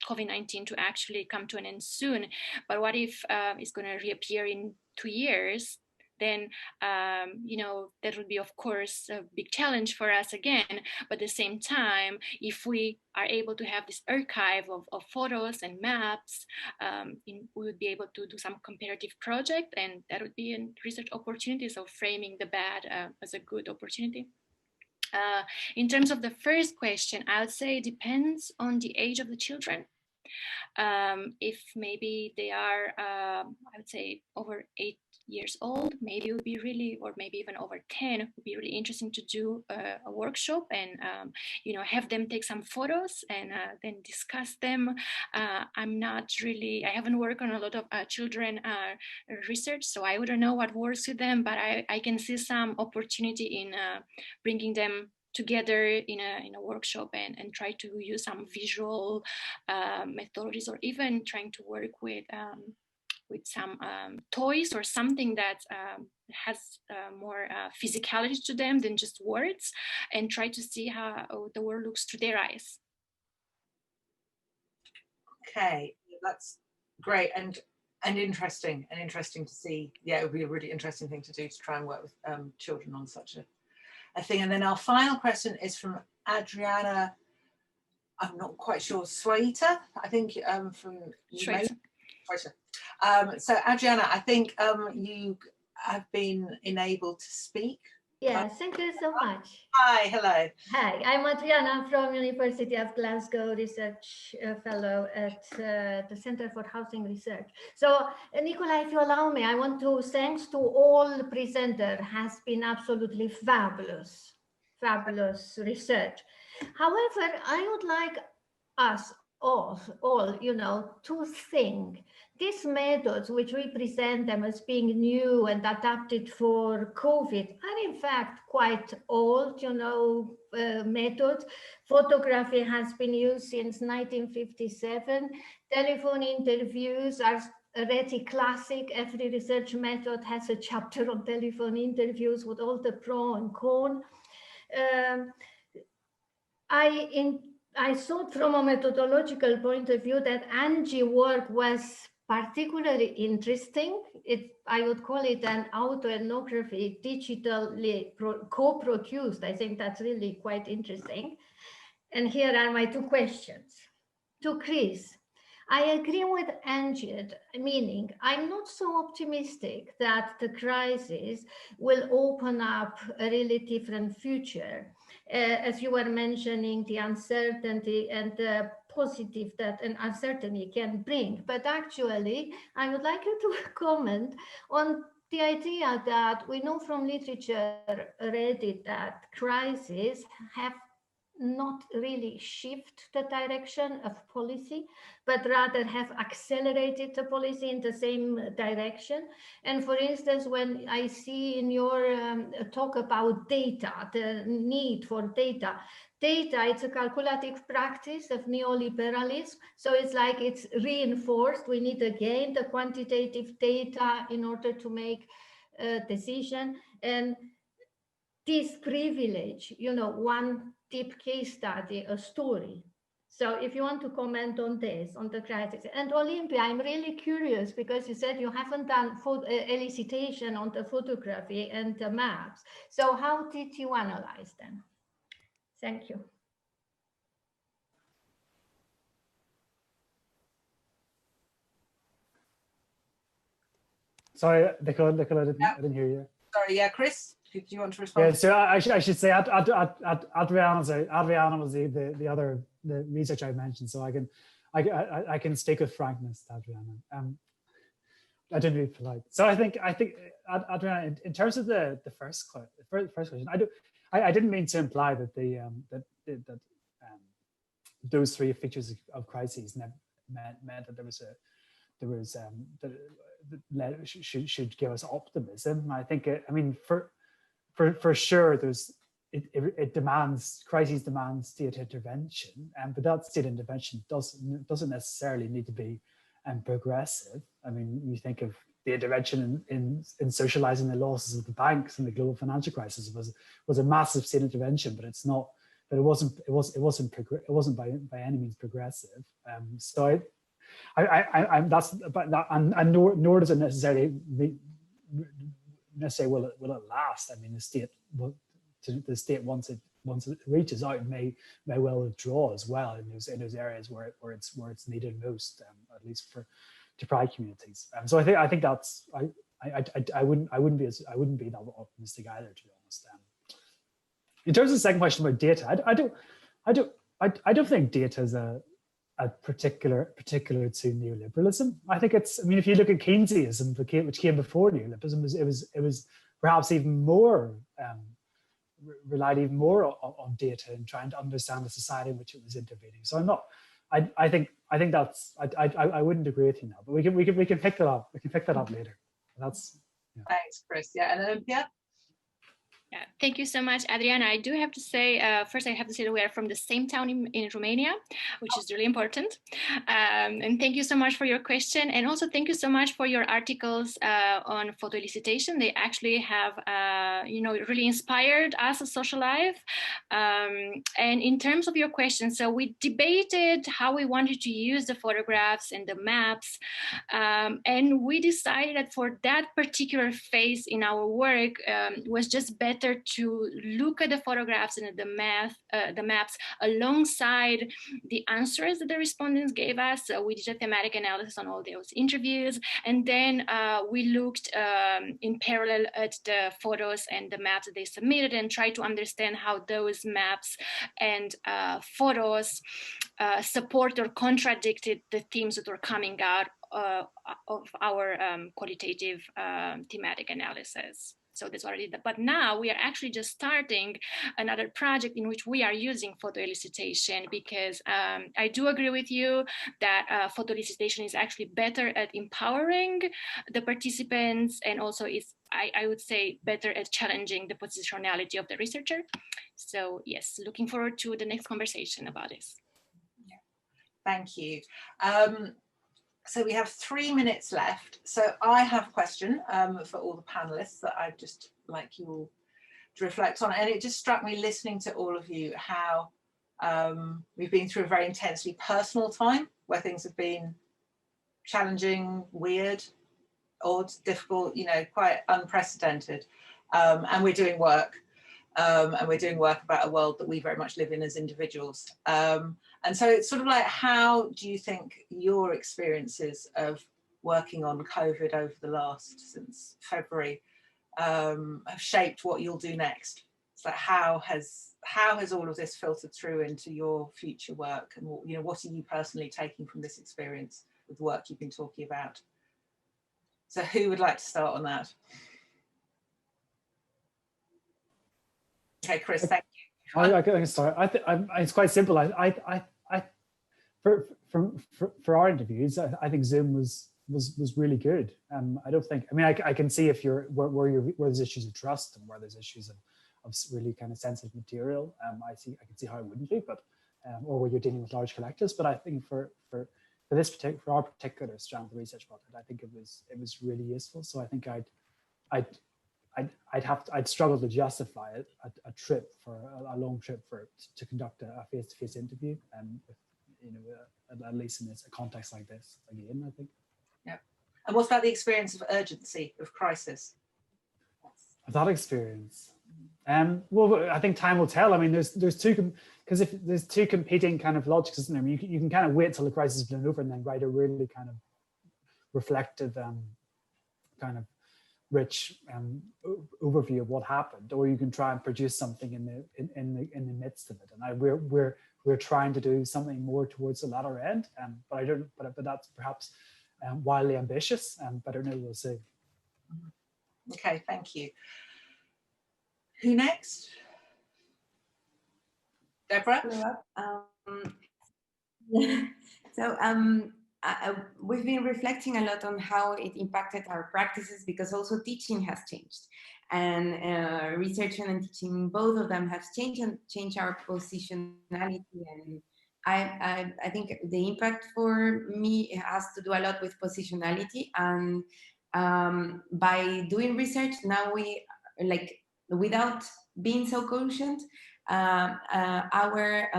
COVID-19 to actually come to an end soon, but what if it's going to reappear in 2 years? Then that would be, of course, a big challenge for us again. But at the same time, if we are able to have this archive of photos and maps, we would be able to do some comparative project, and that would be a research opportunity. So framing the bad as a good opportunity. In terms of the first question, I would say it depends on the age of the children. If maybe they are, I would say, over 8 years old, maybe it would be really, or maybe even over 10, it would be really interesting to do a workshop and, have them take some photos and then discuss them. I haven't worked on a lot of children research, so I wouldn't know what works with them, but I can see some opportunity in bringing them together in a workshop and try to use some visual methodologies, or even trying to work with some toys or something that has more physicality to them than just words, and try to see how the world looks through their eyes. Okay, that's great and interesting to see. Yeah, it would be a really interesting thing to do, to try and work with children on such a thing. And then our final question is from Adriana, I'm not quite sure, Swaita, I think, from Swaita. So Adriana, I think you have been enabled to speak. Yes, thank you so much. Hi, hello. Hi, I'm Adriana from University of Glasgow, research fellow at the Center for Housing Research. So Nicola, if you allow me, I want to thanks to all the presenters, has been absolutely fabulous research. However, I would like us all, to think these methods, which we present them as being new and adapted for COVID, are in fact quite old, methods. Photography has been used since 1957. Telephone interviews are already classic. Every research method has a chapter on telephone interviews with all the pro and con. I thought from a methodological point of view that Angie work was particularly interesting. I would call it an autoethnography, digitally co-produced. I think that's really quite interesting. And here are my two questions. To Chris, I agree with Angie, meaning I'm not so optimistic that the crisis will open up a really different future. As you were mentioning, the uncertainty and the positive that an uncertainty can bring. But actually, I would like you to comment on the idea that we know from literature already that crises have not really shift the direction of policy, but rather have accelerated the policy in the same direction. And for instance, when I see in your talk about data, the need for data, it's a calculative practice of neoliberalism. So it's like it's reinforced. We need again the quantitative data in order to make a decision. And this privilege, one deep case study, a story. So if you want to comment on this, on the crisis. And Olympia, I'm really curious because you said you haven't done elicitation on the photography and the maps. So how did you analyze them? Thank you. Sorry, Nicola, I didn't hear you. Sorry, yeah, Chris, do you want to respond? Yeah, so I should say Adriana was the research I mentioned, so I can stick with frankness to Adriana. I didn't be polite. So I think Adriana, in terms of the first question, I didn't mean to imply that that those three features of crises meant that should give us optimism. I think for sure crises demands state intervention, but that state intervention doesn't necessarily need to be progressive. I mean, you think of the intervention in socializing the losses of the banks in the global financial crisis was a massive state intervention, but it's not. But it wasn't by any means progressive. So nor does it necessarily will it last. I mean, the state once it reaches out may well withdraw as well in those areas where it's needed most, at least to pride communities. So I think that's I wouldn't be that optimistic either, to be honest. In terms of the second question about data, I don't think data is a particular to neoliberalism. I think if you look at Keynesianism, which came before neoliberalism, it was perhaps even more relied even more on data and trying to understand the society in which it was intervening. So I think that's I wouldn't agree with you now, but we can pick that up. We can pick that up later. That's Thanks, Chris. Yeah, and Olympia. Yeah, thank you so much, Adriana. I do have to say, first I have to say that we are from the same town in Romania, which is really important. And thank you so much for your question. And also thank you so much for your articles on photo elicitation. They actually have, really inspired us as Social Life. And in terms of your question, so we debated how we wanted to use the photographs and the maps. And we decided that for that particular phase in our work was just better to look at the photographs and the maps alongside the answers that the respondents gave us. So we did a thematic analysis on all those interviews, and then we looked in parallel at the photos and the maps that they submitted and tried to understand how those maps and photos support or contradicted the themes that were coming out of our qualitative thematic analysis. So that's already, but now we are actually just starting another project in which we are using photo elicitation, because I do agree with you that photo elicitation is actually better at empowering the participants, and also is, I would say, better at challenging the positionality of the researcher. So yes, looking forward to the next conversation about this. Thank you. So we have 3 minutes left. So I have a question for all the panelists that I'd just like you all to reflect on. And it just struck me listening to all of you how we've been through a very intensely personal time where things have been challenging, weird, odd, difficult, you know, quite unprecedented. And we're doing work. And we're doing work about a world that we very much live in as individuals. And so it's sort of like, how do you think your experiences of working on COVID over the last, since February, have shaped what you'll do next? It's like, how has all of this filtered through into your future work? And you know, what are you personally taking from this experience with the work you've been talking about? So who would like to start on that? Okay, Chris, thank you. I can start. It's quite simple. For our interviews, I think Zoom was really good. I don't think. I mean, I can see if you're where there's issues of trust and where there's issues of really kind of sensitive material. I can see how it wouldn't be, but or where you're dealing with large collectives. But I think for our particular strand of the research project, I think it was really useful. So I think I'd struggle to justify a trip for a long trip to conduct a face-to-face interview, with, you know, at least in a context like this again, I think. Yeah. And what about the experience of urgency of crisis? That experience, well, I think time will tell. I mean, there's two, because if there's two competing kind of logics, isn't there? I mean, you can kind of wait till the crisis has been over and then write a really kind of reflective, kind of rich overview of what happened, or you can try and produce something in the midst of it. And we're trying to do something more towards the latter end, but that's perhaps wildly ambitious. But I don't know, we'll see. Okay, thank you. Who next? Deborah? We've been reflecting a lot on how it impacted our practices, because also teaching has changed, and research and teaching, both of them have changed and changed our positionality. And I think the impact for me has to do a lot with positionality, and by doing research now, we like, without being so conscious, our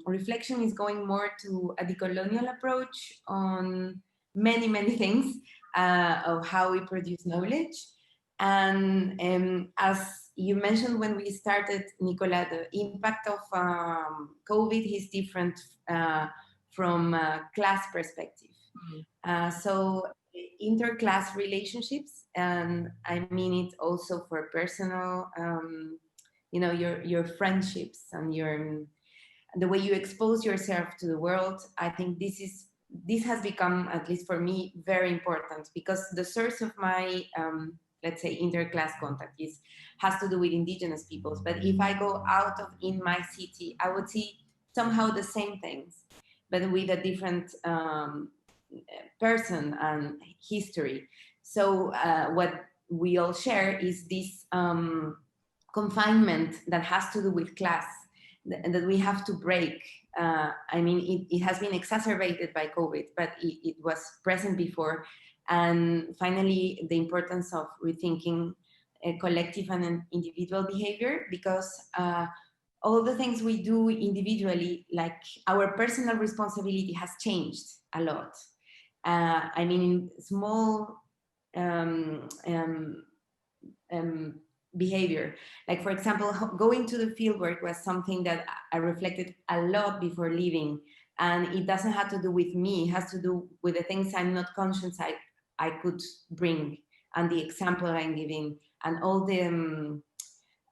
reflection is going more to a decolonial approach on many things of how we produce knowledge. And as you mentioned when we started, Nicola, the impact of COVID is different from a class perspective. So interclass relationships, and I mean it also for personal, you know, your friendships and the way you expose yourself to the world. I think this has become, at least for me, very important, because the source of my let's say interclass contact has to do with indigenous peoples. But if I go out of in my city, I would see somehow the same things, but with a different person and history. So what we all share is this confinement that has to do with class, that we have to break. I mean, it has been exacerbated by COVID, but it was present before. And finally, the importance of rethinking collective and individual behavior, because all the things we do individually, like our personal responsibility, has changed a lot. I mean, small behavior, like for example, going to the fieldwork was something that I reflected a lot before leaving, and it doesn't have to do with me, it has to do with the things I'm not conscious I could bring, and the example I'm giving, and all the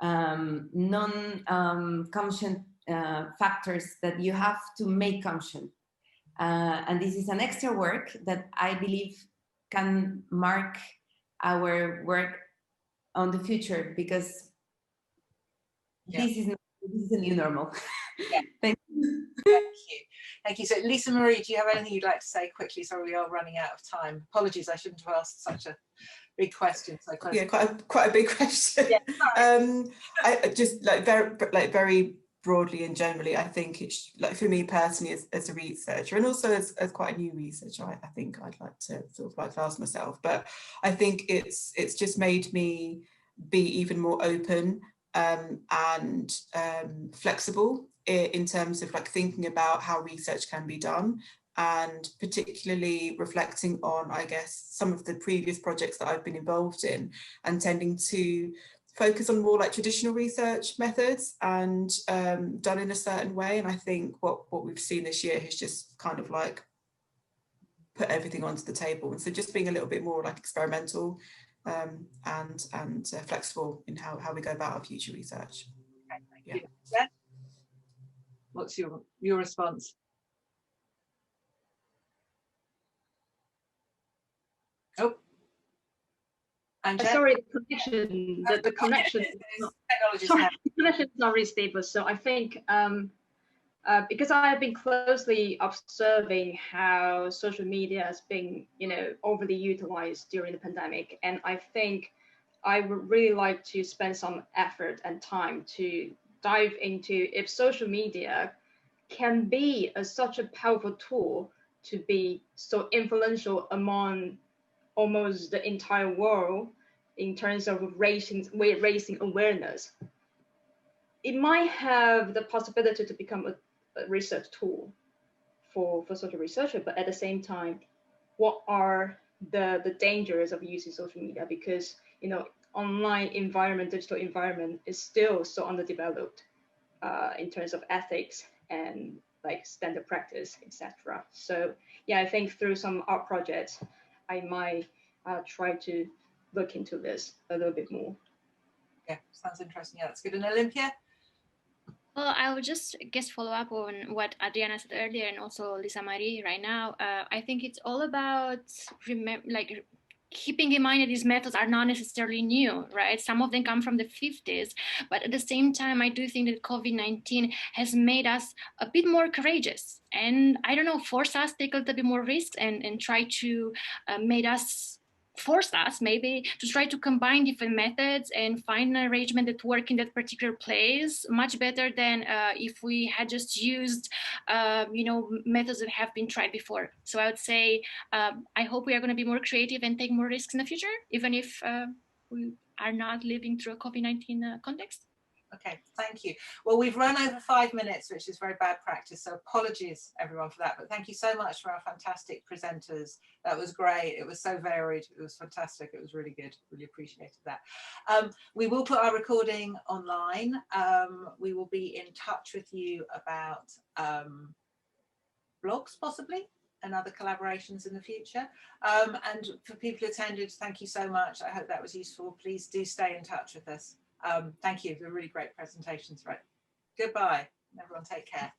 non-conscious factors that you have to make conscious. And this is an extra work that I believe can mark our work on the future, because Yeah. this is a new normal. Yeah. Thank you. Thank you. Thank you. So Lisa Marie, do you have anything you'd like to say quickly? Sorry, we are running out of time. Apologies, I shouldn't have asked such a big question so close. Yeah, quite a big question. Yeah, I just very broadly and generally, I think it's like, for me personally as a researcher, and also as quite a new researcher, I think I'd like to sort of like class myself, but I think it's just made me be even more open and flexible in terms of like thinking about how research can be done, and particularly reflecting on, I guess, some of the previous projects that I've been involved in, and tending to focus on more like traditional research methods and done in a certain way. And I think what we've seen this year has just kind of like put everything onto the table. And so just being a little bit more like experimental and flexible in how we go about our future research. Okay, thank you. Yeah. What's your response? Oh, sorry, the connection. The connection. Sorry, the connection is not really stable. So I think because I have been closely observing how social media has been, overly utilized during the pandemic, and I think I would really like to spend some effort and time to dive into if social media can be such a powerful tool to be so influential among almost the entire world in terms of raising awareness. It might have the possibility to become a research tool for social researchers, but at the same time, what are the dangers of using social media? Because online environment, digital environment is still so underdeveloped in terms of ethics and like standard practice, etc. So yeah, I think through some art projects, I might try to look into this a little bit more. Yeah, sounds interesting. Yeah, that's good. And Olympia? Well, I would just follow up on what Adriana said earlier, and also Lisa Marie right now. I think it's all about keeping in mind that these methods are not necessarily new, right? Some of them come from the 50s, but at the same time, I do think that COVID-19 has made us a bit more courageous, and I don't know, force us to take a little bit more risks and try to force us maybe to try to combine different methods and find an arrangement that work in that particular place much better than if we had just used methods that have been tried before. So I would say I hope we are going to be more creative and take more risks in the future, even if we are not living through a COVID-19 context. Okay, thank you. Well, we've run over 5 minutes, which is very bad practice, so apologies everyone for that, but thank you so much for our fantastic presenters. That was great. It was so varied. It was fantastic. It was really good. Really appreciated that. We will put our recording online. We will be in touch with you about blogs possibly and other collaborations in the future. And for people who attended, thank you so much. I hope that was useful. Please do stay in touch with us. Thank you. They're really great presentations. Right. Goodbye. Everyone take care.